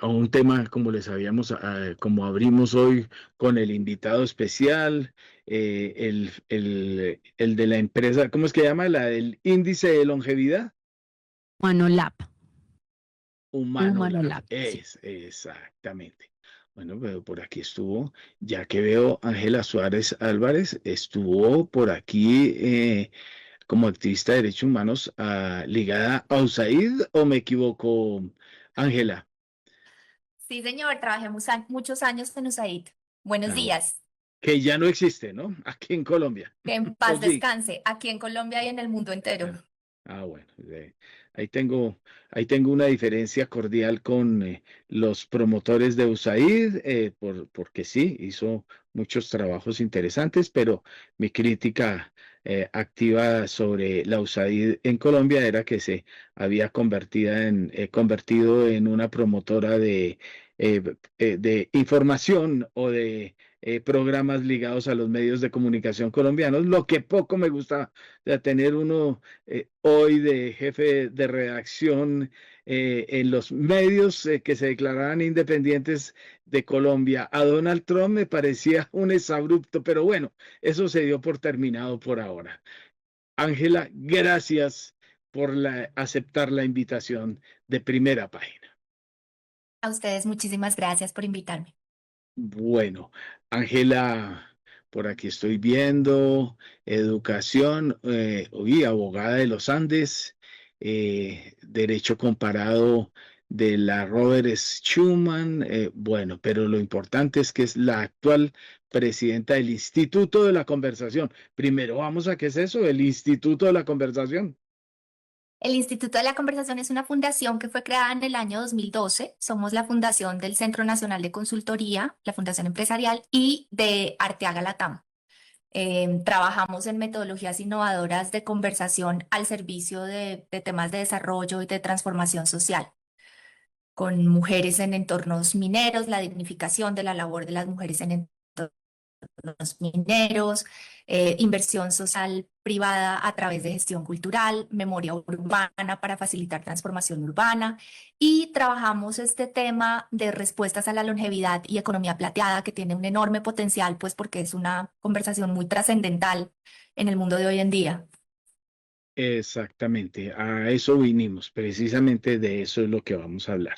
un tema, como les habíamos, como abrimos hoy con el invitado especial, el de la empresa, ¿cómo es que llama? La del índice de longevidad. Humano Lab. Humano Lab. Lab, sí. Exactamente. Bueno, pero por aquí estuvo, ya que veo Ángela Suárez Álvarez, estuvo por aquí como activista de derechos humanos ligada a USAID, ¿o me equivoco, Ángela? Sí, señor, trabajé muchos años en USAID. Buenos días. Que ya no existe, ¿no? Aquí en Colombia. Que en paz descanse, aquí en Colombia y en el mundo entero. Bueno, ahí tengo una diferencia cordial con los promotores de USAID, porque sí, hizo muchos trabajos interesantes, pero mi crítica activa sobre la USAID en Colombia era que se había convertido en una promotora de información o de programas ligados a los medios de comunicación colombianos, lo que poco me gusta de tener uno hoy de jefe de redacción en los medios que se declararan independientes de Colombia. A Donald Trump me parecía un exabrupto, pero bueno, eso se dio por terminado por ahora. Ángela, gracias por aceptar la invitación de Primera Página. A ustedes muchísimas gracias por invitarme. Bueno, Ángela, por aquí estoy viendo educación, abogada de los Andes, derecho comparado de la Robert Schuman, bueno, pero lo importante es que es la actual presidenta del Instituto de la Conversación. Primero vamos a qué es eso, el Instituto de la Conversación. El Instituto de la Conversación es una fundación que fue creada en el año 2012. Somos la fundación del Centro Nacional de Consultoría, la Fundación Empresarial y de Arteaga Latam. Trabajamos en metodologías innovadoras de conversación al servicio de temas de desarrollo y de transformación social, con mujeres en entornos mineros, la dignificación de la labor de las mujeres en entornos mineros, inversión social privada a través de gestión cultural, memoria urbana para facilitar transformación urbana, y trabajamos este tema de respuestas a la longevidad y economía plateada, que tiene un enorme potencial, pues porque es una conversación muy trascendental en el mundo de hoy en día. Exactamente, a eso vinimos, precisamente de eso es lo que vamos a hablar.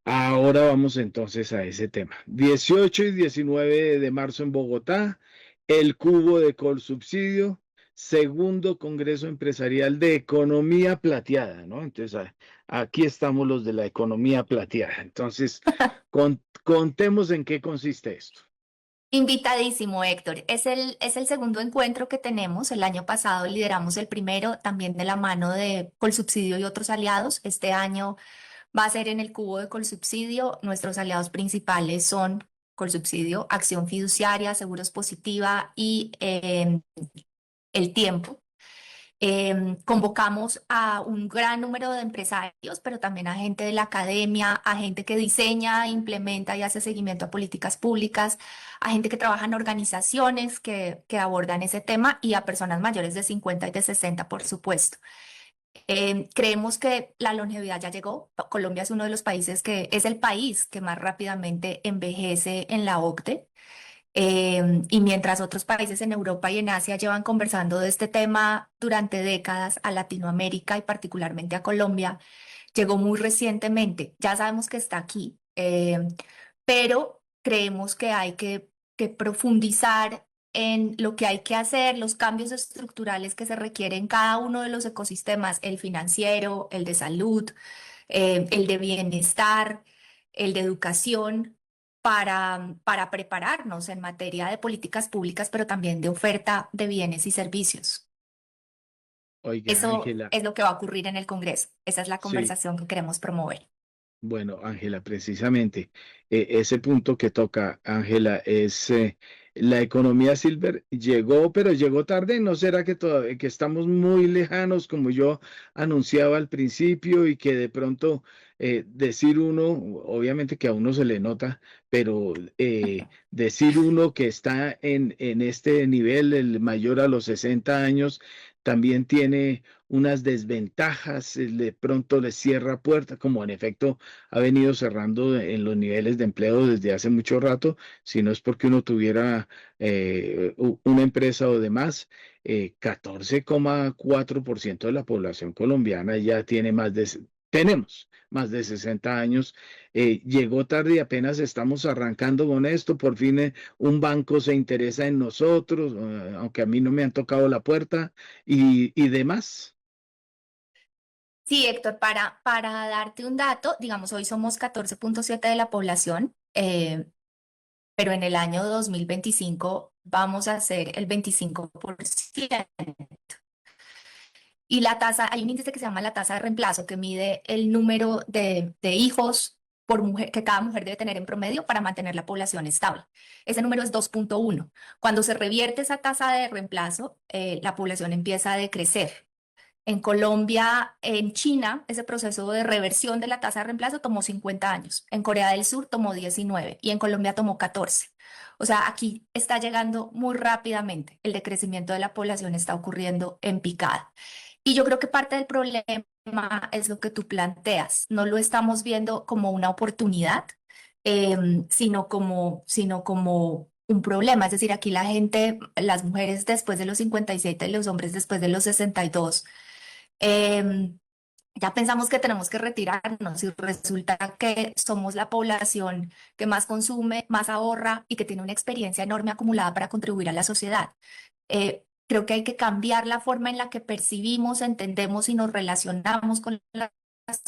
Ahora vamos entonces a ese tema. 18 y 19 de marzo en Bogotá, el cubo de Colsubsidio, segundo Congreso Empresarial de Economía Plateada, ¿no? Entonces, aquí estamos los de la economía plateada. Entonces, contemos en qué consiste esto. Invitadísimo, Héctor. Es el segundo encuentro que tenemos. El año pasado lideramos el primero, también de la mano de Colsubsidio y otros aliados. Este año va a ser en el cubo de Colsubsidio. Nuestros aliados principales son Colsubsidio, Acción Fiduciaria, Seguros Positiva y El Tiempo. Convocamos a un gran número de empresarios, pero también a gente de la academia, a gente que diseña, implementa y hace seguimiento a políticas públicas, a gente que trabaja en organizaciones que abordan ese tema, y a personas mayores de 50 y de 60, por supuesto. Creemos que la longevidad ya llegó. Colombia es uno de los países es el país que más rápidamente envejece en la OCDE. Y mientras otros países en Europa y en Asia llevan conversando de este tema durante décadas, a Latinoamérica y particularmente a Colombia llegó muy recientemente. Ya sabemos que está aquí, pero creemos que hay que profundizar en lo que hay que hacer, los cambios estructurales que se requieren en cada uno de los ecosistemas, el financiero, el de salud, el de bienestar, el de educación, para prepararnos en materia de políticas públicas, pero también de oferta de bienes y servicios. Oiga, Eso Ángela, es lo que va a ocurrir en el Congreso. Esa es la sí. conversación que queremos promover. Bueno, Ángela, precisamente ese punto que toca, Ángela, es la economía silver llegó, pero llegó tarde. ¿No será que todavía que estamos muy lejanos, como yo anunciaba al principio, y que de pronto decir uno, obviamente que a uno se le nota, pero decir uno que está en este nivel, el mayor a los 60 años, también tiene unas desventajas, de pronto les cierra puertas, como en efecto ha venido cerrando en los niveles de empleo desde hace mucho rato, si no es porque uno tuviera una empresa o demás. 14,4% de la población colombiana ya tiene tenemos más de 60 años. Llegó tarde y apenas estamos arrancando con esto. Por fin un banco se interesa en nosotros, aunque a mí no me han tocado la puerta y demás. Sí, Héctor, para darte un dato, digamos, hoy somos 14,7 de la población, pero en el año 2025 vamos a ser el 25%. Y la tasa, hay un índice que se llama la tasa de reemplazo, que mide el número de hijos por mujer que cada mujer debe tener en promedio para mantener la población estable. Ese número es 2,1. Cuando se revierte esa tasa de reemplazo, la población empieza a decrecer. En Colombia, en China, ese proceso de reversión de la tasa de reemplazo tomó 50 años. En Corea del Sur tomó 19 y en Colombia tomó 14. O sea, aquí está llegando muy rápidamente. El decrecimiento de la población está ocurriendo en picada. Y yo creo que parte del problema es lo que tú planteas. No lo estamos viendo como una oportunidad, sino como un problema. Es decir, aquí la gente, las mujeres después de los 57 y los hombres después de los 62, ya pensamos que tenemos que retirarnos y resulta que somos la población que más consume, más ahorra y que tiene una experiencia enorme acumulada para contribuir a la sociedad. Creo que hay que cambiar la forma en la que percibimos, entendemos y nos relacionamos con las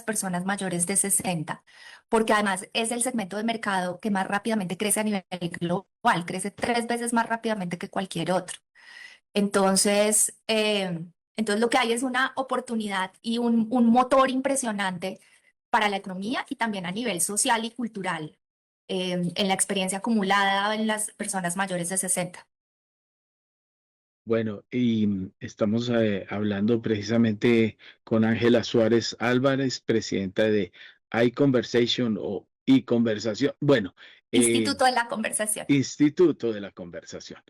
personas mayores de 60, porque además es el segmento de mercado que más rápidamente crece a nivel global, crece 3 veces más rápidamente que cualquier otro. Entonces lo que hay es una oportunidad y un motor impresionante para la economía y también a nivel social y cultural, en la experiencia acumulada en las personas mayores de 60. Bueno, y estamos hablando precisamente con Ángela Suárez Álvarez, presidenta de iConversation o iConversación. Bueno, Instituto de la Conversación. Instituto de la Conversación.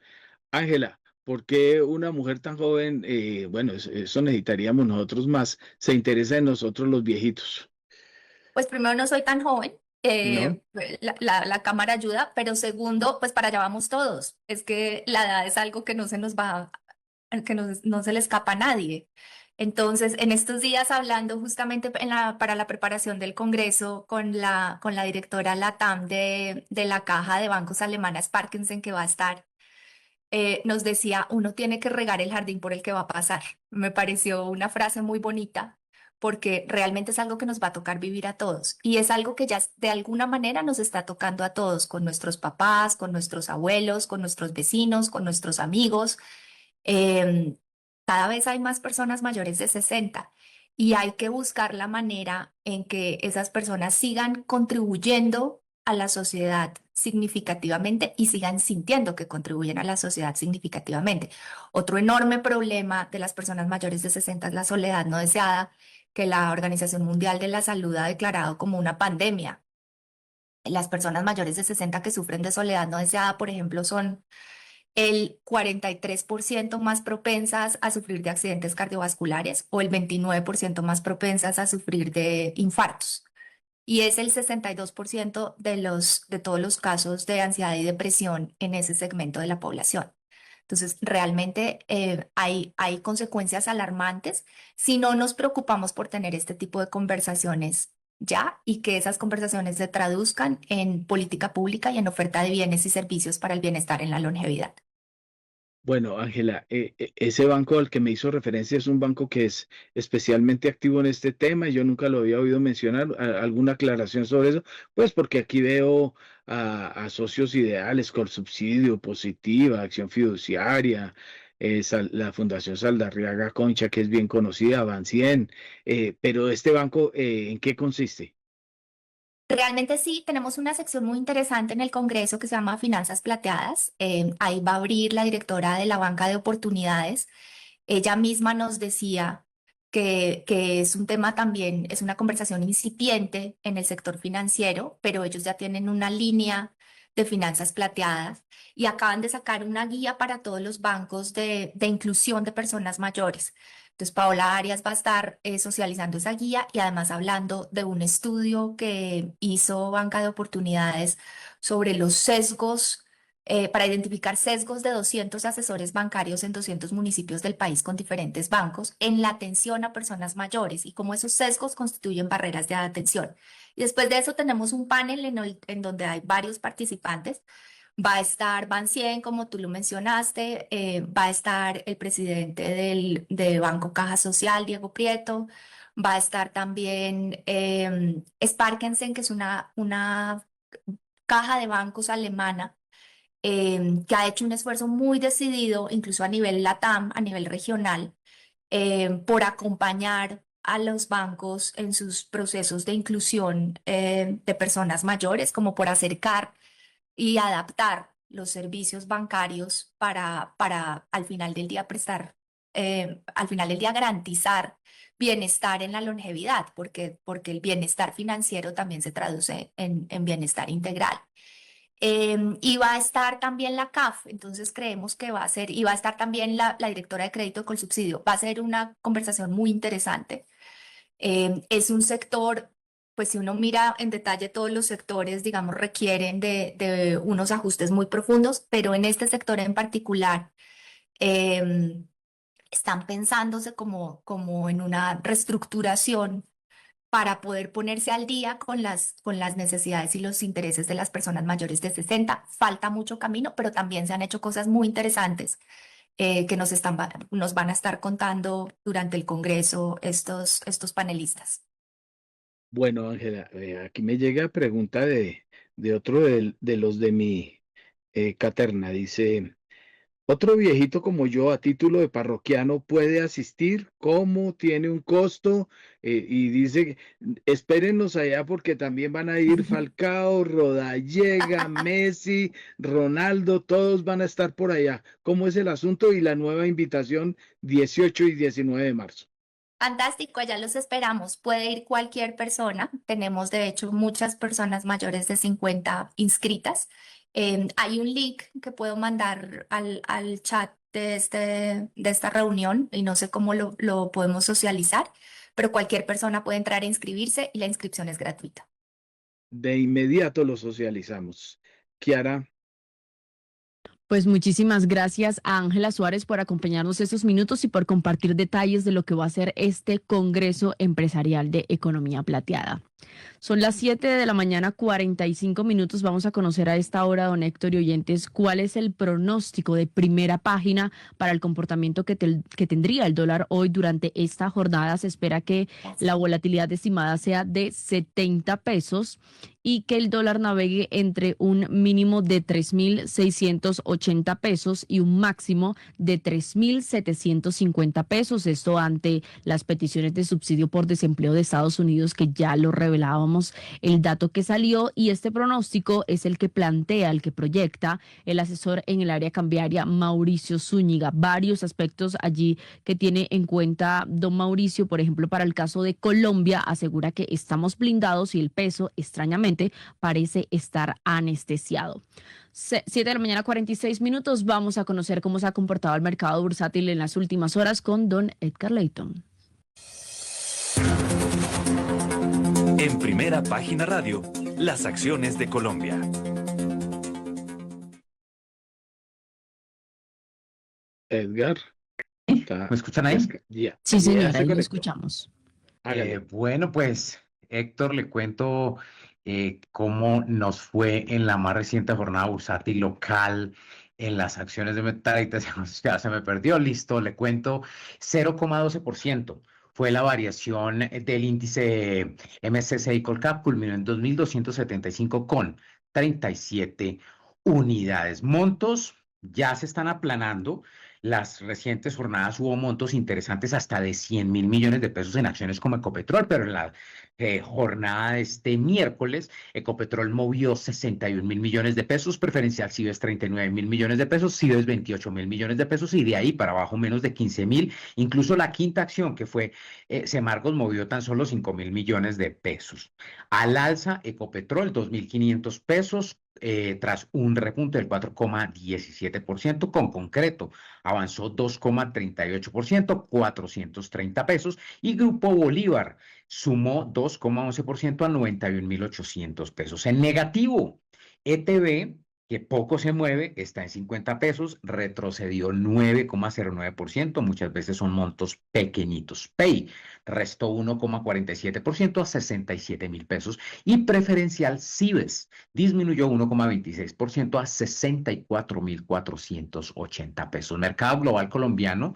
Ángela, ¿por qué una mujer tan joven, bueno, eso necesitaríamos nosotros más, se interesa en nosotros los viejitos? Pues primero, no soy tan joven, ¿No? la cámara ayuda, pero segundo, pues para allá vamos todos. Es que la edad es algo que no se nos va, que no se le escapa a nadie. Entonces, en estos días hablando justamente para la preparación del Congreso con la directora LATAM de la Caja de Bancos Alemana Sparkassen, que va a estar, nos decía, uno tiene que regar el jardín por el que va a pasar. Me pareció una frase muy bonita porque realmente es algo que nos va a tocar vivir a todos y es algo que ya de alguna manera nos está tocando a todos, con nuestros papás, con nuestros abuelos, con nuestros vecinos, con nuestros amigos. Em, Cada vez hay más personas mayores de 60 y hay que buscar la manera en que esas personas sigan contribuyendo a la sociedad significativamente y sigan sintiendo que contribuyen a la sociedad significativamente. Otro enorme problema de las personas mayores de 60 es la soledad no deseada, que la Organización Mundial de la Salud ha declarado como una pandemia. Las personas mayores de 60 que sufren de soledad no deseada, por ejemplo, son el 43% más propensas a sufrir de accidentes cardiovasculares o el 29% más propensas a sufrir de infartos. Y es el 62% de todos los casos de ansiedad y depresión en ese segmento de la población. Entonces, realmente hay consecuencias alarmantes si no nos preocupamos por tener este tipo de conversaciones ya y que esas conversaciones se traduzcan en política pública y en oferta de bienes y servicios para el bienestar en la longevidad. Bueno, Ángela, ese banco al que me hizo referencia es un banco que es especialmente activo en este tema y yo nunca lo había oído mencionar. ¿Alguna aclaración sobre eso? Pues porque aquí veo a socios ideales con subsidio, Positiva, Acción Fiduciaria, la Fundación Saldarriaga Concha, que es bien conocida, Bancien, pero este banco, ¿en qué consiste? Realmente sí, tenemos una sección muy interesante en el Congreso que se llama Finanzas Plateadas. Ahí va a abrir la directora de la Banca de Oportunidades. Ella misma nos decía que es un tema también, es una conversación incipiente en el sector financiero, pero ellos ya tienen una línea de finanzas plateadas y acaban de sacar una guía para todos los bancos de inclusión de personas mayores. Entonces, Paola Arias va a estar socializando esa guía y además hablando de un estudio que hizo Banca de Oportunidades sobre los sesgos, para identificar sesgos de 200 asesores bancarios en 200 municipios del país con diferentes bancos en la atención a personas mayores y cómo esos sesgos constituyen barreras de atención. Y después de eso tenemos un panel en donde hay varios participantes. Va a estar Bancien, como tú lo mencionaste, va a estar el presidente de Banco Caja Social, Diego Prieto, va a estar también Sparkensen, que es una caja de bancos alemana que ha hecho un esfuerzo muy decidido, incluso a nivel LATAM, a nivel regional, por acompañar a los bancos en sus procesos de inclusión de personas mayores, como por acercar y adaptar los servicios bancarios para al final del día al final del día garantizar bienestar en la longevidad, porque el bienestar financiero también se traduce en bienestar integral. Y va a estar también la CAF, entonces creemos que va a ser, y va a estar también la directora de crédito con subsidio. Va a ser una conversación muy interesante. Es un sector, pues si uno mira en detalle todos los sectores, digamos, requieren de unos ajustes muy profundos, pero en este sector en particular están pensándose como en una reestructuración para poder ponerse al día con las necesidades y los intereses de las personas mayores de 60. Falta mucho camino, pero también se han hecho cosas muy interesantes que nos van a estar contando durante el Congreso estos panelistas. Bueno, Ángela, aquí me llega pregunta de otro de los de mi caterna. Dice, otro viejito como yo a título de parroquiano puede asistir, ¿cómo? ¿Tiene un costo? Y dice, espérennos allá porque también van a ir Falcao, Rodallega, Messi, Ronaldo, todos van a estar por allá. ¿Cómo es el asunto? Y la nueva invitación 18 y 19 de marzo. Fantástico, allá los esperamos. Puede ir cualquier persona. Tenemos, de hecho, muchas personas mayores de 50 inscritas. Hay un link que puedo mandar al chat de esta reunión y no sé cómo lo podemos socializar, pero cualquier persona puede entrar a inscribirse y la inscripción es gratuita. De inmediato lo socializamos. Kiara. Pues muchísimas gracias a Ángela Suárez por acompañarnos estos minutos y por compartir detalles de lo que va a ser este Congreso Empresarial de Economía Plateada. Son las 7 de la mañana, 45 minutos. Vamos a conocer a esta hora, don Héctor y oyentes, cuál es el pronóstico de primera página para el comportamiento que tendría el dólar hoy durante esta jornada. Se espera que la volatilidad estimada sea de 70 pesos y que el dólar navegue entre un mínimo de 3.680 pesos y un máximo de 3.750 pesos. Esto ante las peticiones de subsidio por desempleo de Estados Unidos, que ya lo revelábamos el dato que salió, y este pronóstico es el que plantea, el que proyecta el asesor en el área cambiaria Mauricio Zúñiga. Varios aspectos allí que tiene en cuenta don Mauricio. Por ejemplo, para el caso de Colombia, asegura que estamos blindados y el peso, extrañamente, parece estar anestesiado. 7 de la mañana, 46 minutos. Vamos a conocer cómo se ha comportado el mercado bursátil en las últimas horas con don Edgar Leighton. En Primera Página Radio, las acciones de Colombia. Edgar. ¿Me escuchan ahí? Sí, señor, ahí lo escuchamos. Bueno, pues Héctor, le cuento cómo nos fue en la más reciente jornada bursátil local en las acciones de Metallica. Ya se me perdió, listo, le cuento 0,12%. Fue la variación del índice MSCI Colcap, culminó en 2.275 con 37 unidades. Montos ya se están aplanando. Las recientes jornadas hubo montos interesantes hasta de 100.000 millones de pesos en acciones como Ecopetrol, pero en la jornada de este miércoles, Ecopetrol movió 61.000 millones de pesos, preferencial Cibes 39.000 millones de pesos, Cibes 28.000 millones de pesos y de ahí para abajo menos de 15.000. Incluso la quinta acción que fue Semargos movió tan solo 5.000 millones de pesos. Al alza, Ecopetrol 2.500 pesos. Tras un repunte del 4,17%, con Concreto avanzó 2,38%, 430 pesos, y Grupo Bolívar sumó 2,11% a 91.800 pesos. En negativo, ETB, que poco se mueve, está en 50 pesos, retrocedió 9,09%, muchas veces son montos pequeñitos. Pay restó 1,47% a 67.000 pesos y preferencial Cibes disminuyó 1,26% a 64.480 pesos. Mercado global colombiano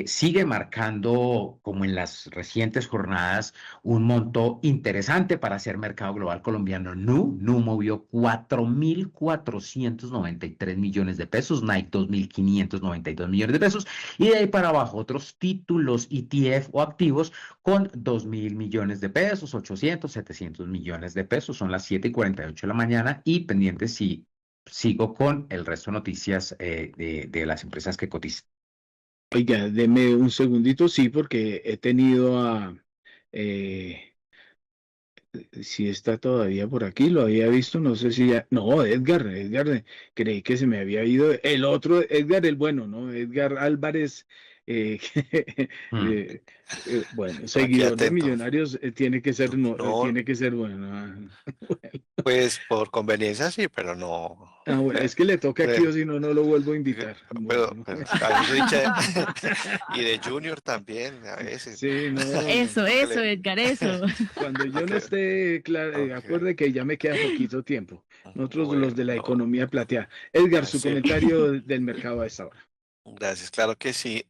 sigue marcando, como en las recientes jornadas, un monto interesante para hacer mercado global colombiano. Nu movió 4.493 millones de pesos, Nike 2.592 millones de pesos, y de ahí para abajo otros títulos ETF o activos con 2.000 millones de pesos, 800, 700 millones de pesos. Son las 7:48 de la mañana y pendientes si sigo con el resto de noticias de las empresas que cotizan. Oiga, deme un segundito, sí, porque he tenido a... eh, si está todavía por aquí, lo había visto, no sé si ya... No, Edgar, creí que se me había ido. El otro, Edgar, el bueno, ¿no? Edgar Álvarez, eh, eh, bueno, Aquí seguidor de atento. Millonarios, tiene que ser, No, tiene que ser bueno. pues por conveniencia sí, pero no. Bueno, es que le toca aquí o si no, no lo vuelvo a invitar. Bueno. Pero a veces y de Junior también, a veces. Sí, no. Eso, Edgar, eso. Cuando yo no esté claro, acuerde que ya me queda poquito tiempo. Nosotros los de la economía plateada. Edgar, su comentario del mercado a esta hora. Gracias, claro que sí.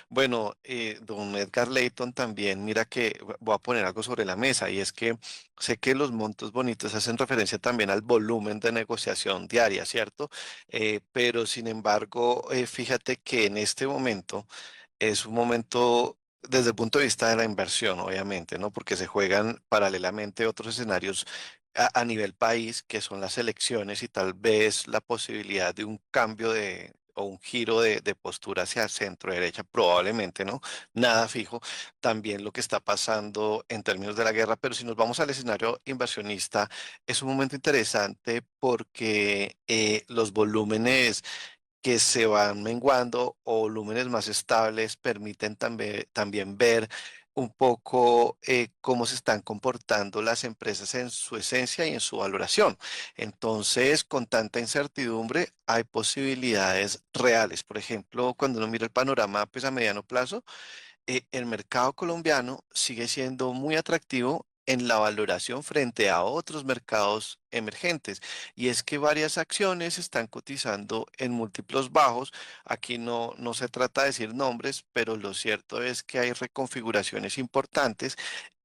Bueno, don Edgar Layton también, mira que voy a poner algo sobre la mesa y es que sé que los montos bonitos hacen referencia también al volumen de negociación diaria, ¿cierto? Pero sin embargo, fíjate que en este momento es un momento desde el punto de vista de la inversión, obviamente, ¿no? Porque se juegan paralelamente otros escenarios a nivel país, que son las elecciones y tal vez la posibilidad de un cambio de o un giro de postura hacia el centro derecha, probablemente, ¿no? Nada fijo. También lo que está pasando en términos de la guerra, pero si nos vamos al escenario inversionista, es un momento interesante porque los volúmenes que se van menguando o volúmenes más estables permiten también ver un poco cómo se están comportando las empresas en su esencia y en su valoración. Entonces, con tanta incertidumbre, hay posibilidades reales. Por ejemplo, cuando uno mira el panorama pues, a mediano plazo, el mercado colombiano sigue siendo muy atractivo en la valoración frente a otros mercados emergentes. Y es que varias acciones están cotizando en múltiplos bajos. Aquí no se trata de decir nombres, pero lo cierto es que hay reconfiguraciones importantes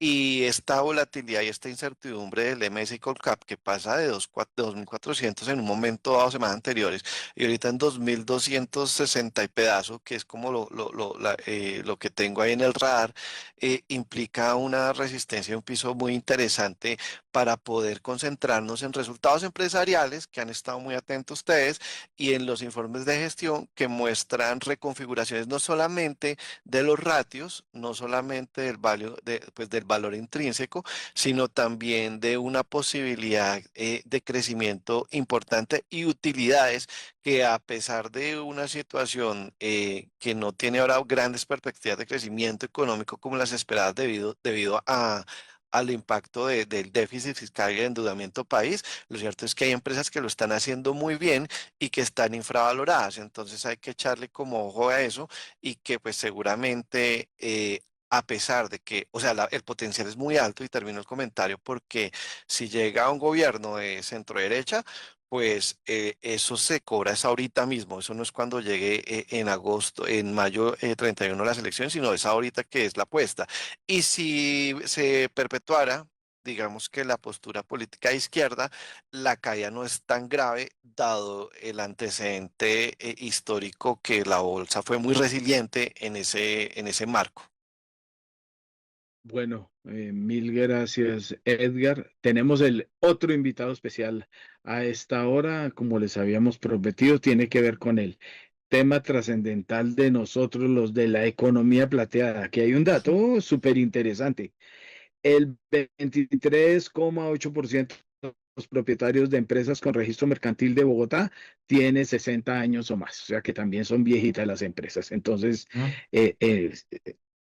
y esta volatilidad y esta incertidumbre del MSCI Colcap que pasa de 2.400 en un momento dado semanas anteriores y ahorita en 2.260 y pedazo, que es como lo que tengo ahí en el radar, implica una resistencia y un piso muy interesante para poder concentrarnos en resultados empresariales que han estado muy atentos ustedes y en los informes de gestión que muestran reconfiguraciones no solamente de los ratios, no solamente del valor intrínseco, sino también de una posibilidad de crecimiento importante y utilidades que a pesar de una situación que no tiene ahora grandes perspectivas de crecimiento económico como las esperadas debido al impacto del déficit fiscal y el endeudamiento país, lo cierto es que hay empresas que lo están haciendo muy bien y que están infravaloradas, entonces hay que echarle como ojo a eso y que pues seguramente a pesar de que, o sea, el potencial es muy alto, y termino el comentario porque si llega un gobierno de centro derecha, pues eso se cobra es ahorita mismo, eso no es cuando llegue en agosto, en mayo 31 las elecciones, sino es ahorita que es la apuesta. Y si se perpetuara, digamos que la postura política de izquierda, la caída no es tan grave, dado el antecedente histórico que la bolsa fue muy resiliente en ese marco. Bueno, mil gracias, Edgar. Tenemos el otro invitado especial a esta hora, como les habíamos prometido, tiene que ver con el tema trascendental de nosotros, los de la economía plateada. Aquí hay un dato súper interesante. El 23,8% de los propietarios de empresas con registro mercantil de Bogotá tiene 60 años o más, o sea que también son viejitas las empresas. Entonces,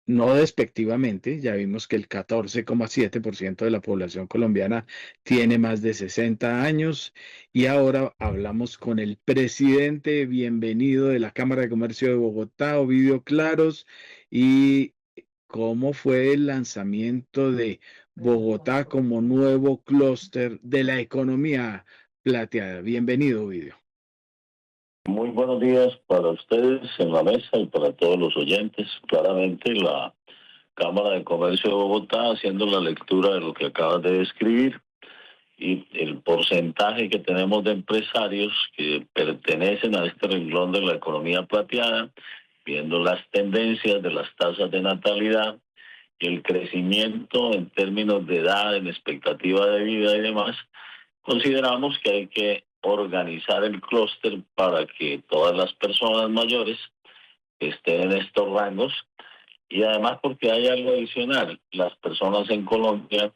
no despectivamente, ya vimos que el 14,7% de la población colombiana tiene más de 60 años y ahora hablamos con el presidente bienvenido de la Cámara de Comercio de Bogotá, Ovidio Claros, y cómo fue el lanzamiento de Bogotá como nuevo clúster de la economía plateada. Bienvenido, Ovidio. Muy buenos días para ustedes en la mesa y para todos los oyentes. Claramente la Cámara de Comercio de Bogotá haciendo la lectura de lo que acabas de describir y el porcentaje que tenemos de empresarios que pertenecen a este renglón de la economía plateada, viendo las tendencias de las tasas de natalidad y el crecimiento en términos de edad, en expectativa de vida y demás, consideramos que hay que organizar el clúster para que todas las personas mayores estén en estos rangos, y además porque hay algo adicional. Las personas en Colombia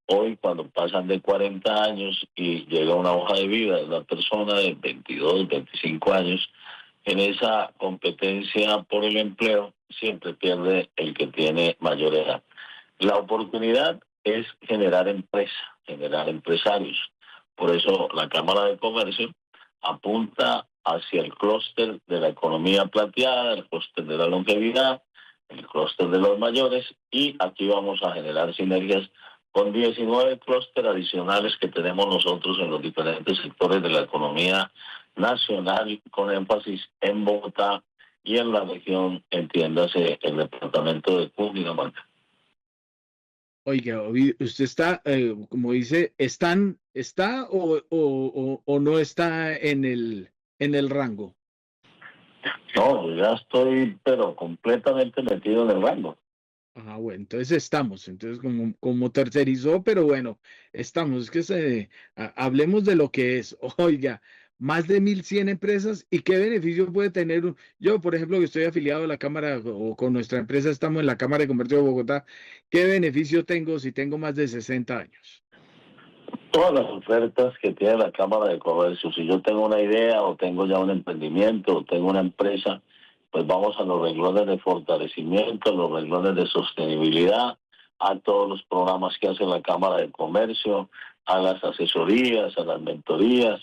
hoy, cuando pasan de 40 años y llega una hoja de vida de una persona de 22, 25 años, en esa competencia por el empleo siempre pierde el que tiene mayor edad. La oportunidad es generar empresa, generar empresarios. Por eso la Cámara de Comercio apunta hacia el clúster de la economía plateada, el clúster de la longevidad, el clúster de los mayores, y aquí vamos a generar sinergias con 19 clústeres adicionales que tenemos nosotros en los diferentes sectores de la economía nacional, con énfasis en Bogotá y en la región, entiéndase, el departamento de Cundinamarca. Oiga, usted está, como dice, ¿está o no está en el rango? No, yo ya estoy, pero completamente metido en el rango. Ah, bueno, entonces estamos, entonces como tercerizó, pero bueno, estamos, es que hablemos de lo que es. Oiga, más de 1.100 empresas, ¿y qué beneficio puede tener? Yo, por ejemplo, que estoy afiliado a la Cámara, o con nuestra empresa estamos en la Cámara de Comercio de Bogotá, ¿qué beneficio tengo si tengo más de 60 años? Todas las ofertas que tiene la Cámara de Comercio, si yo tengo una idea o tengo ya un emprendimiento o tengo una empresa, pues vamos a los renglones de fortalecimiento, a los renglones de sostenibilidad, a todos los programas que hace la Cámara de Comercio, a las asesorías, a las mentorías,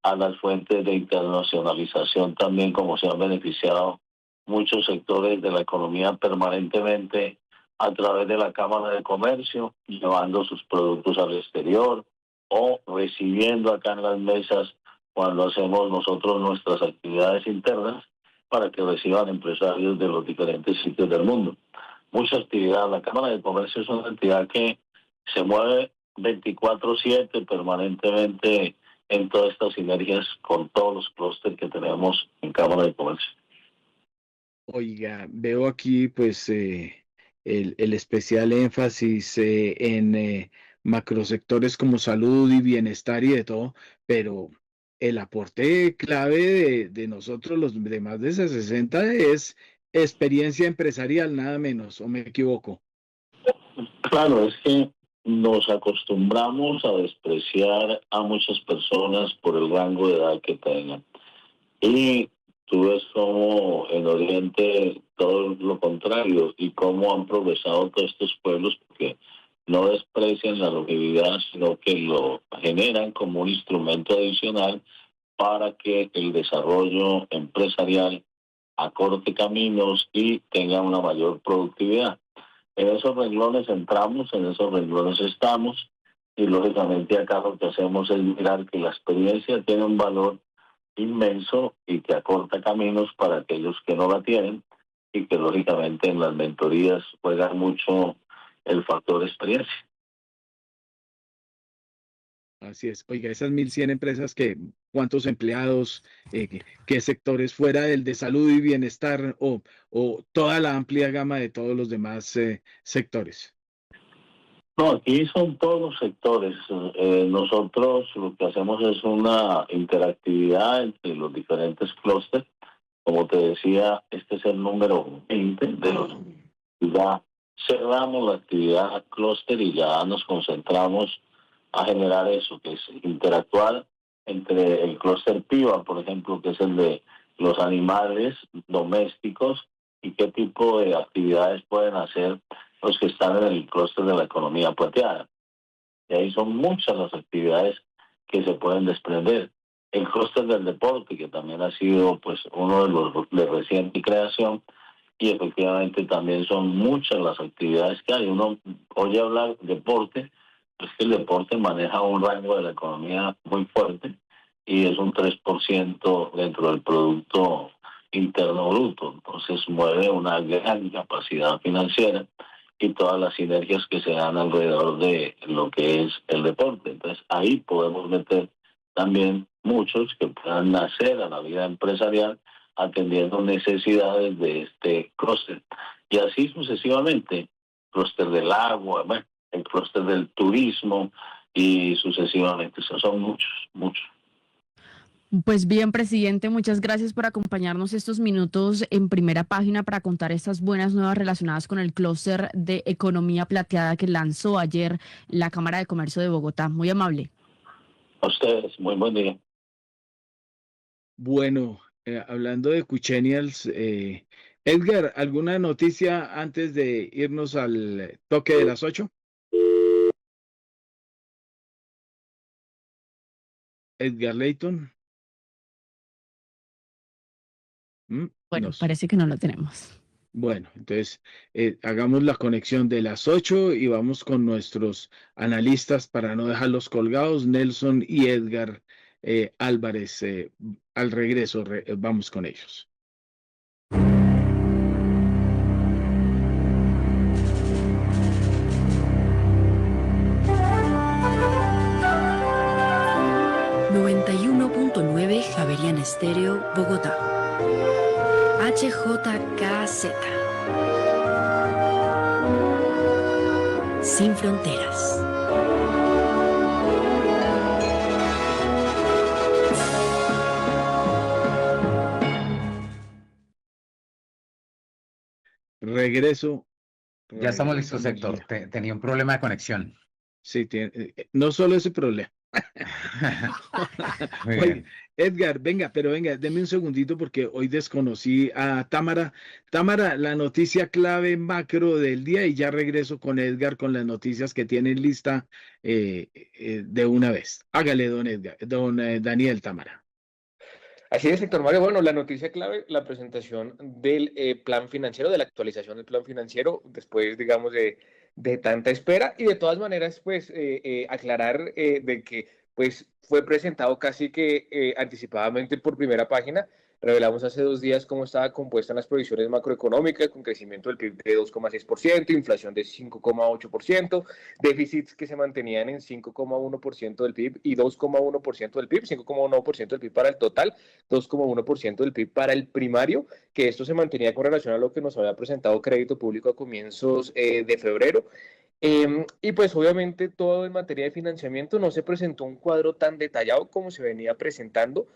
a las fuentes de internacionalización también, como se han beneficiado muchos sectores de la economía permanentemente a través de la Cámara de Comercio, llevando sus productos al exterior o recibiendo acá en las mesas cuando hacemos nosotros nuestras actividades internas, para que reciban empresarios de los diferentes sitios del mundo. Mucha actividad. La Cámara de Comercio es una entidad que se mueve 24/7 permanentemente en todas estas sinergias con todos los clústeres que tenemos en Cámara de Comercio. Oiga, veo aquí pues el especial énfasis en macrosectores como salud y bienestar y de todo, pero el aporte clave de nosotros, los de más de 60, es experiencia empresarial, nada menos, ¿o me equivoco? Claro, es que nos acostumbramos a despreciar a muchas personas por el rango de edad que tengan. Y tú ves como en Oriente todo lo contrario, y cómo han progresado todos estos pueblos, porque no desprecian la longevidad, sino que lo generan como un instrumento adicional para que el desarrollo empresarial acorte caminos y tenga una mayor productividad. En esos renglones entramos, en esos renglones estamos, y lógicamente acá lo que hacemos es mirar que la experiencia tiene un valor inmenso y que acorta caminos para aquellos que no la tienen, y que lógicamente en las mentorías juega mucho el factor experiencia. Así es. Oiga, esas 1.100 empresas, ¿cuántos empleados, qué sectores fuera del de salud y bienestar o toda la amplia gama de todos los demás sectores? No, aquí son todos los sectores. Nosotros lo que hacemos es una interactividad entre los diferentes clústeres. Como te decía, este es el número 20 de los. Ya cerramos la actividad clúster y ya nos concentramos a generar eso, que es interactuar entre el clúster PIVA, por ejemplo, que es el de los animales domésticos, y qué tipo de actividades pueden hacer los que están en el clúster de la economía plateada. Y ahí son muchas las actividades que se pueden desprender. El clúster del deporte, que también ha sido pues uno de los de reciente creación, y efectivamente también son muchas las actividades que hay. Uno oye hablar de deporte, pues que el deporte maneja un rango de la economía muy fuerte y es un 3% dentro del Producto Interno Bruto. Entonces mueve una gran capacidad financiera y todas las sinergias que se dan alrededor de lo que es el deporte. Entonces ahí podemos meter también muchos que puedan nacer a la vida empresarial atendiendo necesidades de este clúster. Y así sucesivamente, clúster del agua, bueno, el clúster del turismo y sucesivamente. Son muchos. Pues bien, presidente, muchas gracias por acompañarnos estos minutos en Primera Página para contar estas buenas nuevas relacionadas con el clúster de economía plateada que lanzó ayer la Cámara de Comercio de Bogotá. Muy amable. A ustedes, muy buen día. Bueno, hablando de Cuchenials, Edgar, ¿alguna noticia antes de irnos al toque de las 8? Edgar Leighton. Bueno, parece que no lo tenemos. Bueno, entonces hagamos la conexión de las 8 y vamos con nuestros analistas para no dejarlos colgados, Nelson y Edgar Álvarez. Al regreso vamos con ellos. Javerian Estéreo, Bogotá. HJKZ. Sin fronteras. Regreso. Ya estamos listos, Héctor. Tenía un problema de conexión. Sí, no solo ese problema. Oye, Edgar, venga, deme un segundito porque hoy desconocí a Támara. Támara, la noticia clave macro del día, y ya regreso con Edgar con las noticias que tienen lista de una vez. Hágale, don Daniel Támara. Así es, Héctor Mario. Bueno, la noticia clave, la presentación del plan financiero, de la actualización del plan financiero, después, digamos, de tanta espera, y de todas maneras, pues, aclarar de que, pues, fue presentado casi que anticipadamente por Primera Página. Revelamos hace 2 días cómo estaba compuesta en las proyecciones macroeconómicas, con crecimiento del PIB de 2,6%, inflación de 5,8%, déficits que se mantenían en 5,1% del PIB y 2,1% del PIB, 5,1% del PIB para el total, 2,1% del PIB para el primario, que esto se mantenía con relación a lo que nos había presentado Crédito Público a comienzos de febrero. Y pues obviamente todo en materia de financiamiento no se presentó un cuadro tan detallado como se venía presentando,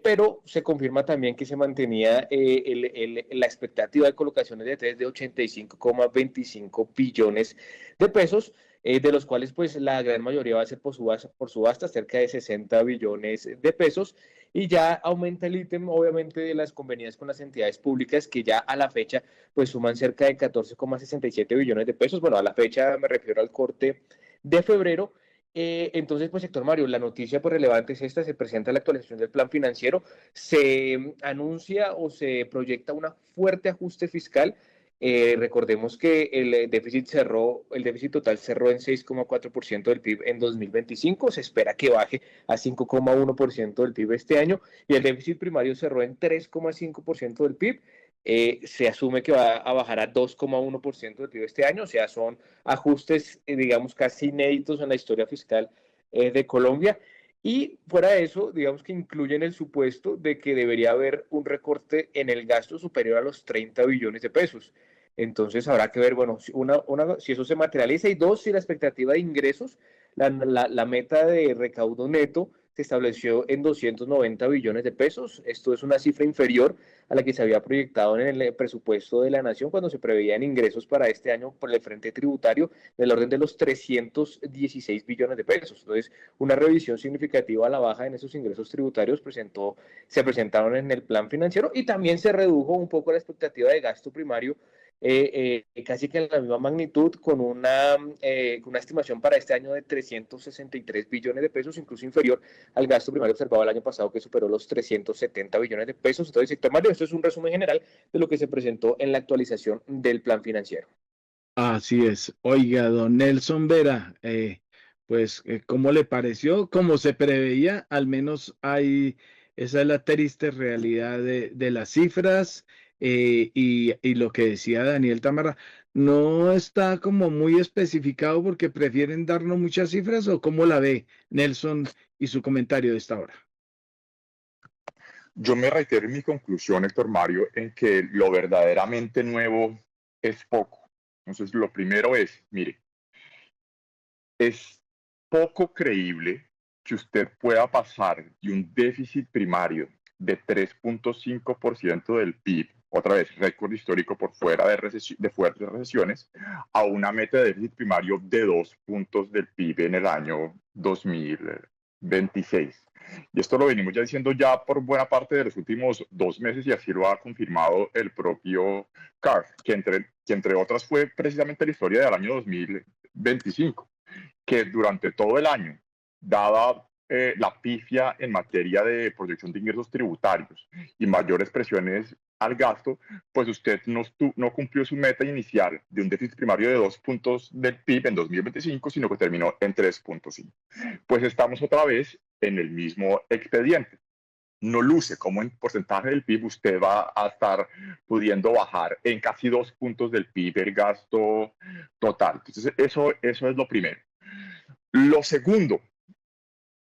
pero se confirma también que se mantenía la expectativa de colocaciones de TES de 85,25 billones de pesos, de los cuales pues la gran mayoría va a ser por subasta, cerca de 60 billones de pesos, y ya aumenta el ítem obviamente de las convenidas con las entidades públicas, que ya a la fecha pues suman cerca de 14,67 billones de pesos. Bueno, a la fecha me refiero al corte de febrero. Entonces, pues, Héctor Mario, la noticia pues relevante es esta: se presenta la actualización del plan financiero, se anuncia o se proyecta un fuerte ajuste fiscal, Recordemos que el déficit total cerró en 6,4% del PIB en 2025, se espera que baje a 5,1% del PIB este año, y el déficit primario cerró en 3,5% del PIB. Se asume que va a bajar a 2,1% del PIB este año, o sea, son ajustes, digamos, casi inéditos en la historia fiscal de Colombia. Y fuera de eso, digamos que incluyen el supuesto de que debería haber un recorte en el gasto superior a los 30 billones de pesos. Entonces habrá que ver, bueno, si eso se materializa, y dos, si la expectativa de ingresos, la meta de recaudo neto se estableció en 290 billones de pesos. Esto es una cifra inferior a la que se había proyectado en el presupuesto de la Nación cuando se preveían ingresos para este año por el frente tributario del orden de los 316 billones de pesos. Entonces, una revisión significativa a la baja en esos ingresos tributarios se presentaron en el plan financiero, y también se redujo un poco la expectativa de gasto primario, casi que en la misma magnitud, con una estimación para este año de 363 billones de pesos, incluso inferior al gasto primario observado el año pasado, que superó los 370 billones de pesos. Entonces, sector Mario, esto es un resumen general de lo que se presentó en la actualización del plan financiero. Así es. Oiga, don Nelson Vera, ¿cómo le pareció? Como se preveía, al menos esa es la triste realidad de las cifras, y lo que decía Daniel Támara, no está como muy especificado porque prefieren darnos muchas cifras, ¿o cómo la ve Nelson y su comentario de esta hora? Yo me reitero en mi conclusión, Héctor Mario, en que lo verdaderamente nuevo es poco. Entonces, lo primero es, mire, es poco creíble que usted pueda pasar de un déficit primario de 3,5% del PIB, otra vez récord histórico por fuera de fuertes recesiones, a una meta de déficit primario de 2 puntos del PIB en el año 2026. Y esto lo venimos ya diciendo ya por buena parte de los últimos 2 meses, y así lo ha confirmado el propio CARF, que entre otras fue precisamente la historia del año 2025, que durante todo el año, dada la pifia en materia de proyección de ingresos tributarios y mayores presiones al gasto, pues usted no cumplió su meta inicial de un déficit primario de 2 puntos del PIB en 2025, sino que terminó en 3,5. Pues estamos otra vez en el mismo expediente. No luce como en porcentaje del PIB usted va a estar pudiendo bajar en casi 2 puntos del PIB el gasto total. Entonces, eso es lo primero. Lo segundo,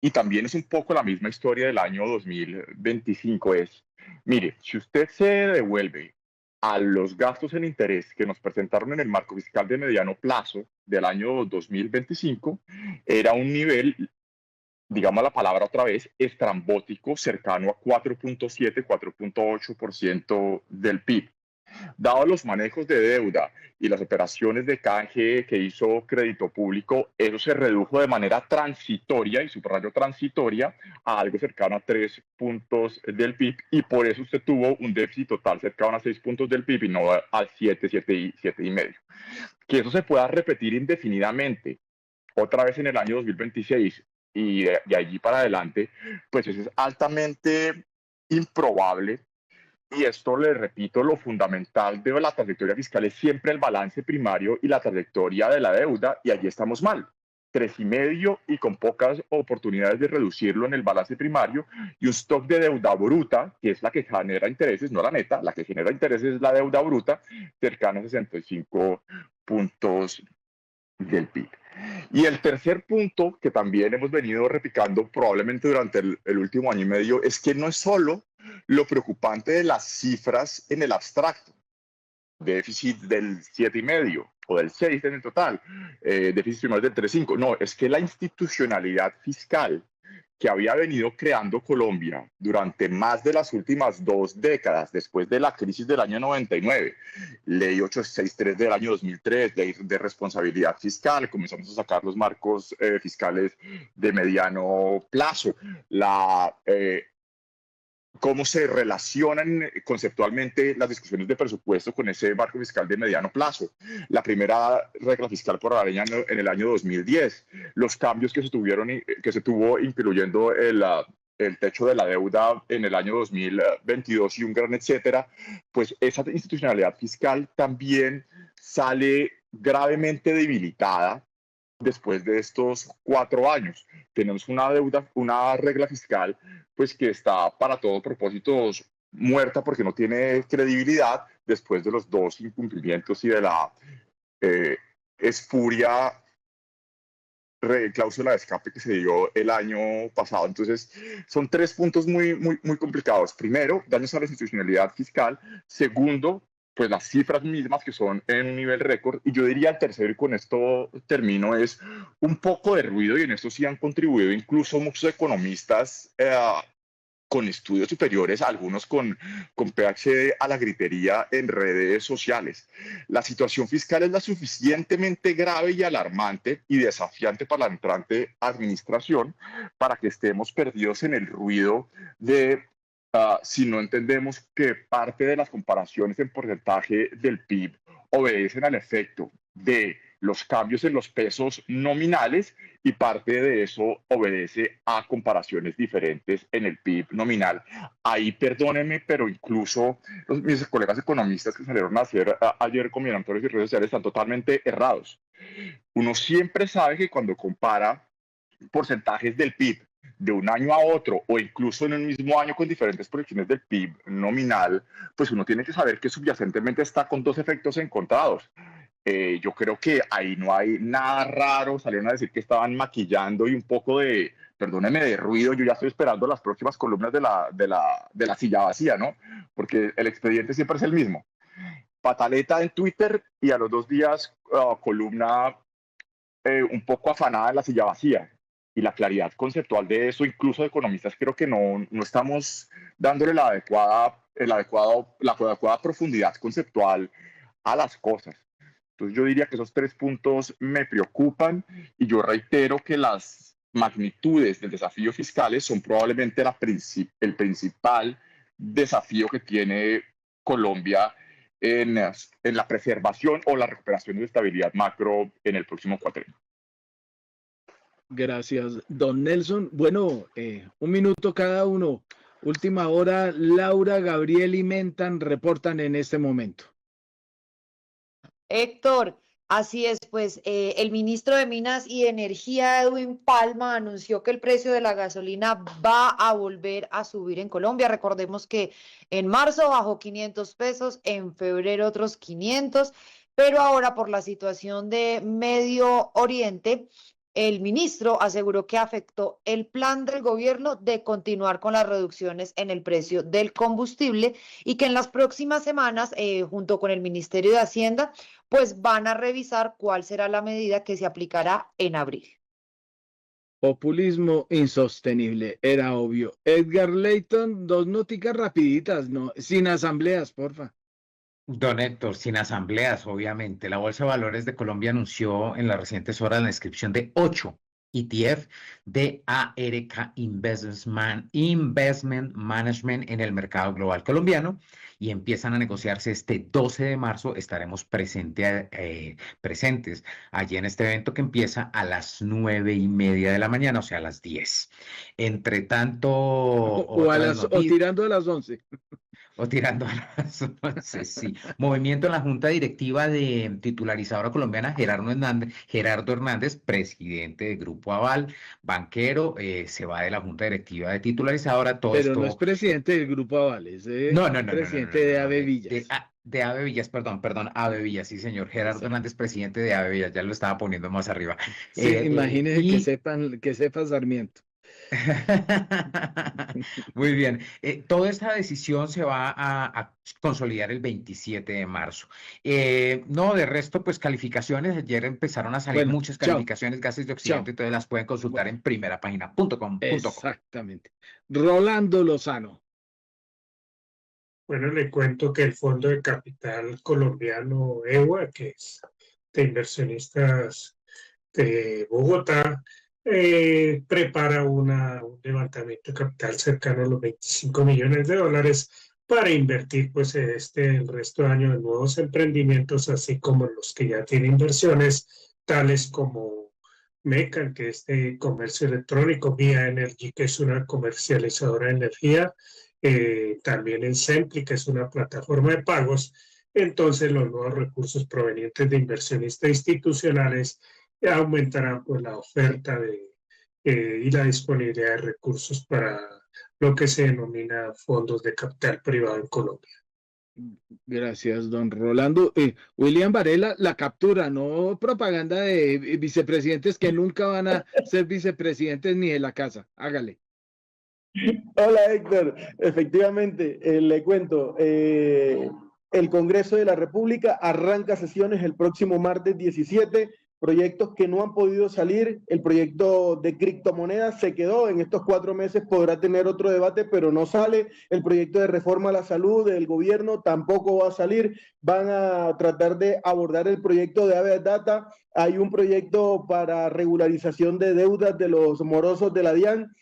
y también es un poco la misma historia del año 2025, es, mire, si usted se devuelve a los gastos en interés que nos presentaron en el marco fiscal de mediano plazo del año 2025, era un nivel, digamos la palabra otra vez, estrambótico, cercano a 4,7, 4,8% del PIB. Dado los manejos de deuda y las operaciones de canje que hizo Crédito Público, eso se redujo de manera transitoria, y subrayo transitoria, a algo cercano a 3 puntos del PIB, y por eso usted tuvo un déficit total cercano a 6 puntos del PIB y no al 7,5. Que eso se pueda repetir indefinidamente otra vez en el año 2026 y de allí para adelante, pues eso es altamente improbable. Y esto, le repito, lo fundamental de la trayectoria fiscal es siempre el balance primario y la trayectoria de la deuda, y allí estamos mal. 3,5 y con pocas oportunidades de reducirlo en el balance primario, y un stock de deuda bruta, que es la que genera intereses, no la neta, la que genera intereses es la deuda bruta, cercana a 65 puntos del PIB. Y el tercer punto, que también hemos venido replicando probablemente durante el último año y medio, es que no es solo lo preocupante de las cifras en el abstracto, déficit del 7,5 o del 6 en el total, déficit primario del 3,5, no, es que la institucionalidad fiscal que había venido creando Colombia durante más de las últimas 2 décadas, después de la crisis del año 99, ley 863 del año 2003, ley de responsabilidad fiscal, comenzamos a sacar los marcos fiscales de mediano plazo, cómo se relacionan conceptualmente las discusiones de presupuesto con ese marco fiscal de mediano plazo. La primera regla fiscal por la ley en el año 2010, los cambios que se tuvo incluyendo el techo de la deuda en el año 2022 y un gran etcétera, pues esa institucionalidad fiscal también sale gravemente debilitada después de estos 4 años. Tenemos una deuda, una regla fiscal, pues que está para todos propósitos muerta porque no tiene credibilidad después de los 2 incumplimientos y de la espuria cláusula de escape que se dio el año pasado. Entonces, son 3 puntos muy complicados. Primero, daños a la institucionalidad fiscal. Segundo, pues las cifras mismas que son en un nivel récord. Y yo diría el tercero, y con esto termino, es un poco de ruido, y en esto sí han contribuido incluso muchos economistas con estudios superiores, algunos con PhD a la gritería en redes sociales. La situación fiscal es la suficientemente grave y alarmante y desafiante para la entrante administración para que estemos perdidos en el ruido de si no entendemos que parte de las comparaciones en porcentaje del PIB obedecen al efecto de los cambios en los pesos nominales y parte de eso obedece a comparaciones diferentes en el PIB nominal. Ahí perdónenme, pero incluso mis colegas economistas que salieron a hacer ayer combinatorios y redes sociales están totalmente errados. Uno siempre sabe que cuando compara porcentajes del PIB de un año a otro o incluso en el mismo año con diferentes proyecciones del PIB nominal, pues uno tiene que saber que subyacentemente está con 2 efectos encontrados. Yo creo que ahí no hay nada raro. Salieron a decir que estaban maquillando y un poco de, perdónenme, de ruido. Yo ya estoy esperando las próximas columnas de la silla vacía, ¿no? Porque el expediente siempre es el mismo. Pataleta en Twitter y a los 2 días columna un poco afanada en la silla vacía. Y la claridad conceptual de eso, incluso de economistas, creo que no estamos dándole la adecuada profundidad conceptual a las cosas. Entonces yo diría que esos 3 puntos me preocupan y yo reitero que las magnitudes del desafío fiscales son probablemente el principal desafío que tiene Colombia en la preservación o la recuperación de estabilidad macro en el próximo cuatrienio. Gracias, don Nelson. Bueno, 1 minuto cada uno. Última hora, Laura, Gabriel y Mentan reportan en este momento. Héctor, así es, pues el ministro de Minas y Energía, Edwin Palma, anunció que el precio de la gasolina va a volver a subir en Colombia. Recordemos que en marzo bajó 500 pesos, en febrero otros 500, pero ahora por la situación de Medio Oriente, el ministro aseguró que afectó el plan del gobierno de continuar con las reducciones en el precio del combustible y que en las próximas semanas, junto con el Ministerio de Hacienda, pues van a revisar cuál será la medida que se aplicará en abril. Populismo insostenible, era obvio. Edgar Leyton, 2 noticas rapiditas, no, sin asambleas, porfa. Don Héctor, sin asambleas, obviamente. La Bolsa de Valores de Colombia anunció en las recientes horas la inscripción de 8 ETF de ARK Investment Management en el mercado global colombiano y empiezan a negociarse este 12 de marzo. Estaremos presentes allí en este evento que empieza a las 9:30 de la mañana, o sea, a las 10. Entre tanto, o tirando a las 11. O tirando a las 11, sí. Movimiento en la Junta Directiva de Titularizadora Colombiana, Gerardo Hernández, presidente del Grupo Aval, banquero, se va de la Junta Directiva de Titularizadora. Todo Pero esto... no es presidente del Grupo Aval, es presidente de AVE Villas. De AVE Villas, perdón, AVE Villas, sí señor, Gerardo Hernández, presidente de AVE Villas, ya lo estaba poniendo más arriba. Sí, imagínense que sepa Sarmiento. Muy bien. Toda esta decisión se va a consolidar el 27 de marzo. No, de resto, pues calificaciones. Ayer empezaron a salir muchas calificaciones, gases de Occidente, entonces las pueden consultar en primerapagina.com. Exactamente. Rolando Lozano. Bueno, le cuento que el Fondo de Capital Colombiano EWA, que es de inversionistas de Bogotá, prepara un levantamiento de capital cercano a los $25 millones para invertir pues el resto de año en nuevos emprendimientos, así como los que ya tienen inversiones, tales como Mecan, que es de comercio electrónico, Via Energy, que es una comercializadora de energía, también en Sempli, que es una plataforma de pagos. Entonces, los nuevos recursos provenientes de inversionistas institucionales aumentarán pues, la oferta y la disponibilidad de recursos para lo que se denomina fondos de capital privado en Colombia. Gracias, don Rolando. William Varela, la captura, no propaganda de vicepresidentes que nunca van a ser vicepresidentes ni de la casa. Hágale. Hola Héctor, efectivamente, le cuento, el Congreso de la República arranca sesiones el próximo martes 17, proyectos que no han podido salir, el proyecto de criptomonedas se quedó, en estos 4 meses podrá tener otro debate, pero no sale, el proyecto de reforma a la salud del gobierno tampoco va a salir, van a tratar de abordar el proyecto de Habeas Data, hay un proyecto para regularización de deudas de los morosos de la DIAN,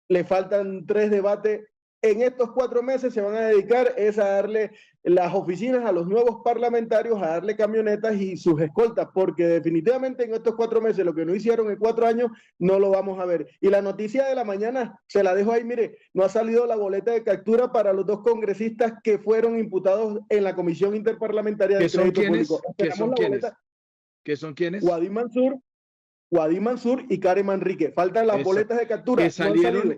le faltan 3 debates. En estos 4 meses se van a dedicar es a darle las oficinas a los nuevos parlamentarios, a darle camionetas y sus escoltas, porque definitivamente en estos 4 meses lo que no hicieron en 4 años no lo vamos a ver. Y la noticia de la mañana, se la dejo ahí, mire, no ha salido la boleta de captura para los 2 congresistas que fueron imputados en la Comisión Interparlamentaria de Crédito Público. ¿Qué son quiénes? Guadí Mansur y Karen Manrique. Faltan las boletas de captura.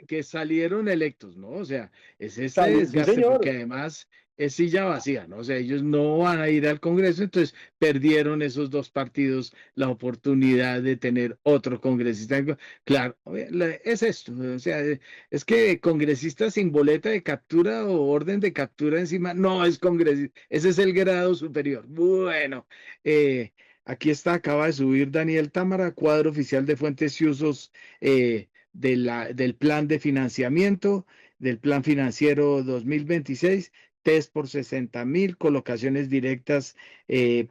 Que salieron electos, ¿no? O sea, es ese desgaste, sí, porque además es silla vacía, ¿no? O sea, ellos no van a ir al Congreso, entonces perdieron esos 2 partidos la oportunidad de tener otro congresista. Claro, es esto, o sea, es que congresista sin boleta de captura o orden de captura encima, no es congresista, ese es el grado superior. Bueno, aquí está, acaba de subir Daniel Támara, cuadro oficial de fuentes y usos del plan de financiamiento, del plan financiero 2026, test por 60.000, colocaciones directas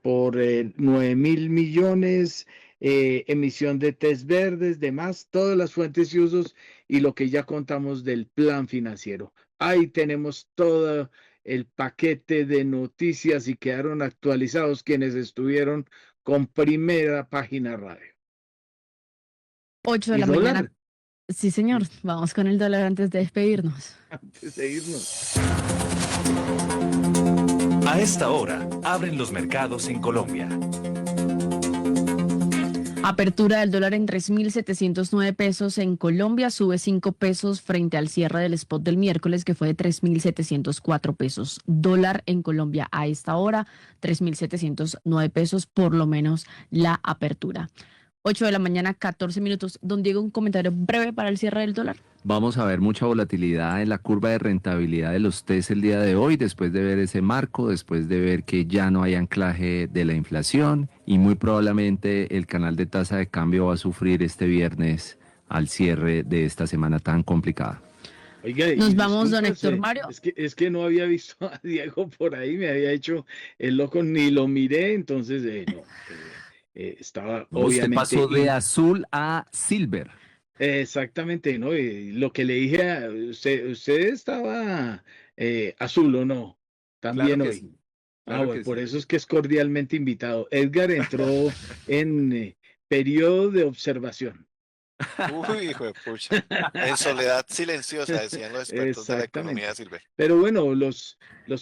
por 9.000 millones, emisión de test verdes, demás, todas las fuentes y usos y lo que ya contamos del plan financiero. Ahí tenemos todo el paquete de noticias y quedaron actualizados quienes estuvieron con Primera Página Radio. 8 de la mañana. Sí, señor. Vamos con el dólar antes de despedirnos. Antes de irnos. A esta hora, abren los mercados en Colombia. Apertura del dólar en 3.709 pesos en Colombia, sube 5 pesos frente al cierre del spot del miércoles que fue de 3.704 pesos. Dólar en Colombia a esta hora, 3.709 pesos, por lo menos la apertura. 8 de la mañana, 14 minutos. Don Diego, un comentario breve para el cierre del dólar. Vamos a ver mucha volatilidad en la curva de rentabilidad de los TES el día de hoy, después de ver ese marco, después de ver que ya no hay anclaje de la inflación y muy probablemente el canal de tasa de cambio va a sufrir este viernes al cierre de esta semana tan complicada. Oiga, nos vamos, don Héctor Mario. Es que no había visto a Diego por ahí, me había hecho el loco, ni lo miré, entonces estaba obviamente... Usted pasó de azul a silver. Exactamente, ¿no? Lo que le dije a usted estaba azul o no, también claro hoy. Sí. Claro Bueno, por eso es que es cordialmente invitado. Edgar entró en periodo de observación. Uy, hijo de pucha. En soledad silenciosa, decían los expertos de la economía silver. Pero bueno, los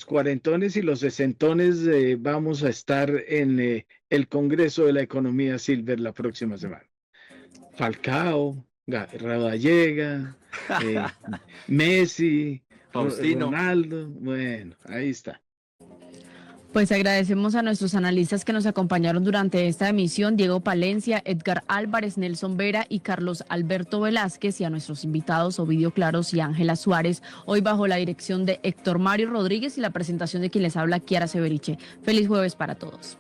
cuarentones y los sesentones vamos a estar en el Congreso de la Economía Silver la próxima semana. Falcao, Rodallega, Messi, Faustino, Ronaldo, bueno, ahí está. Pues agradecemos a nuestros analistas que nos acompañaron durante esta emisión, Diego Palencia, Edgar Álvarez, Nelson Vera y Carlos Alberto Velázquez, y a nuestros invitados Ovidio Claros y Ángela Suárez, hoy bajo la dirección de Héctor Mario Rodríguez y la presentación de quien les habla, Kiara Severiche. Feliz jueves para todos.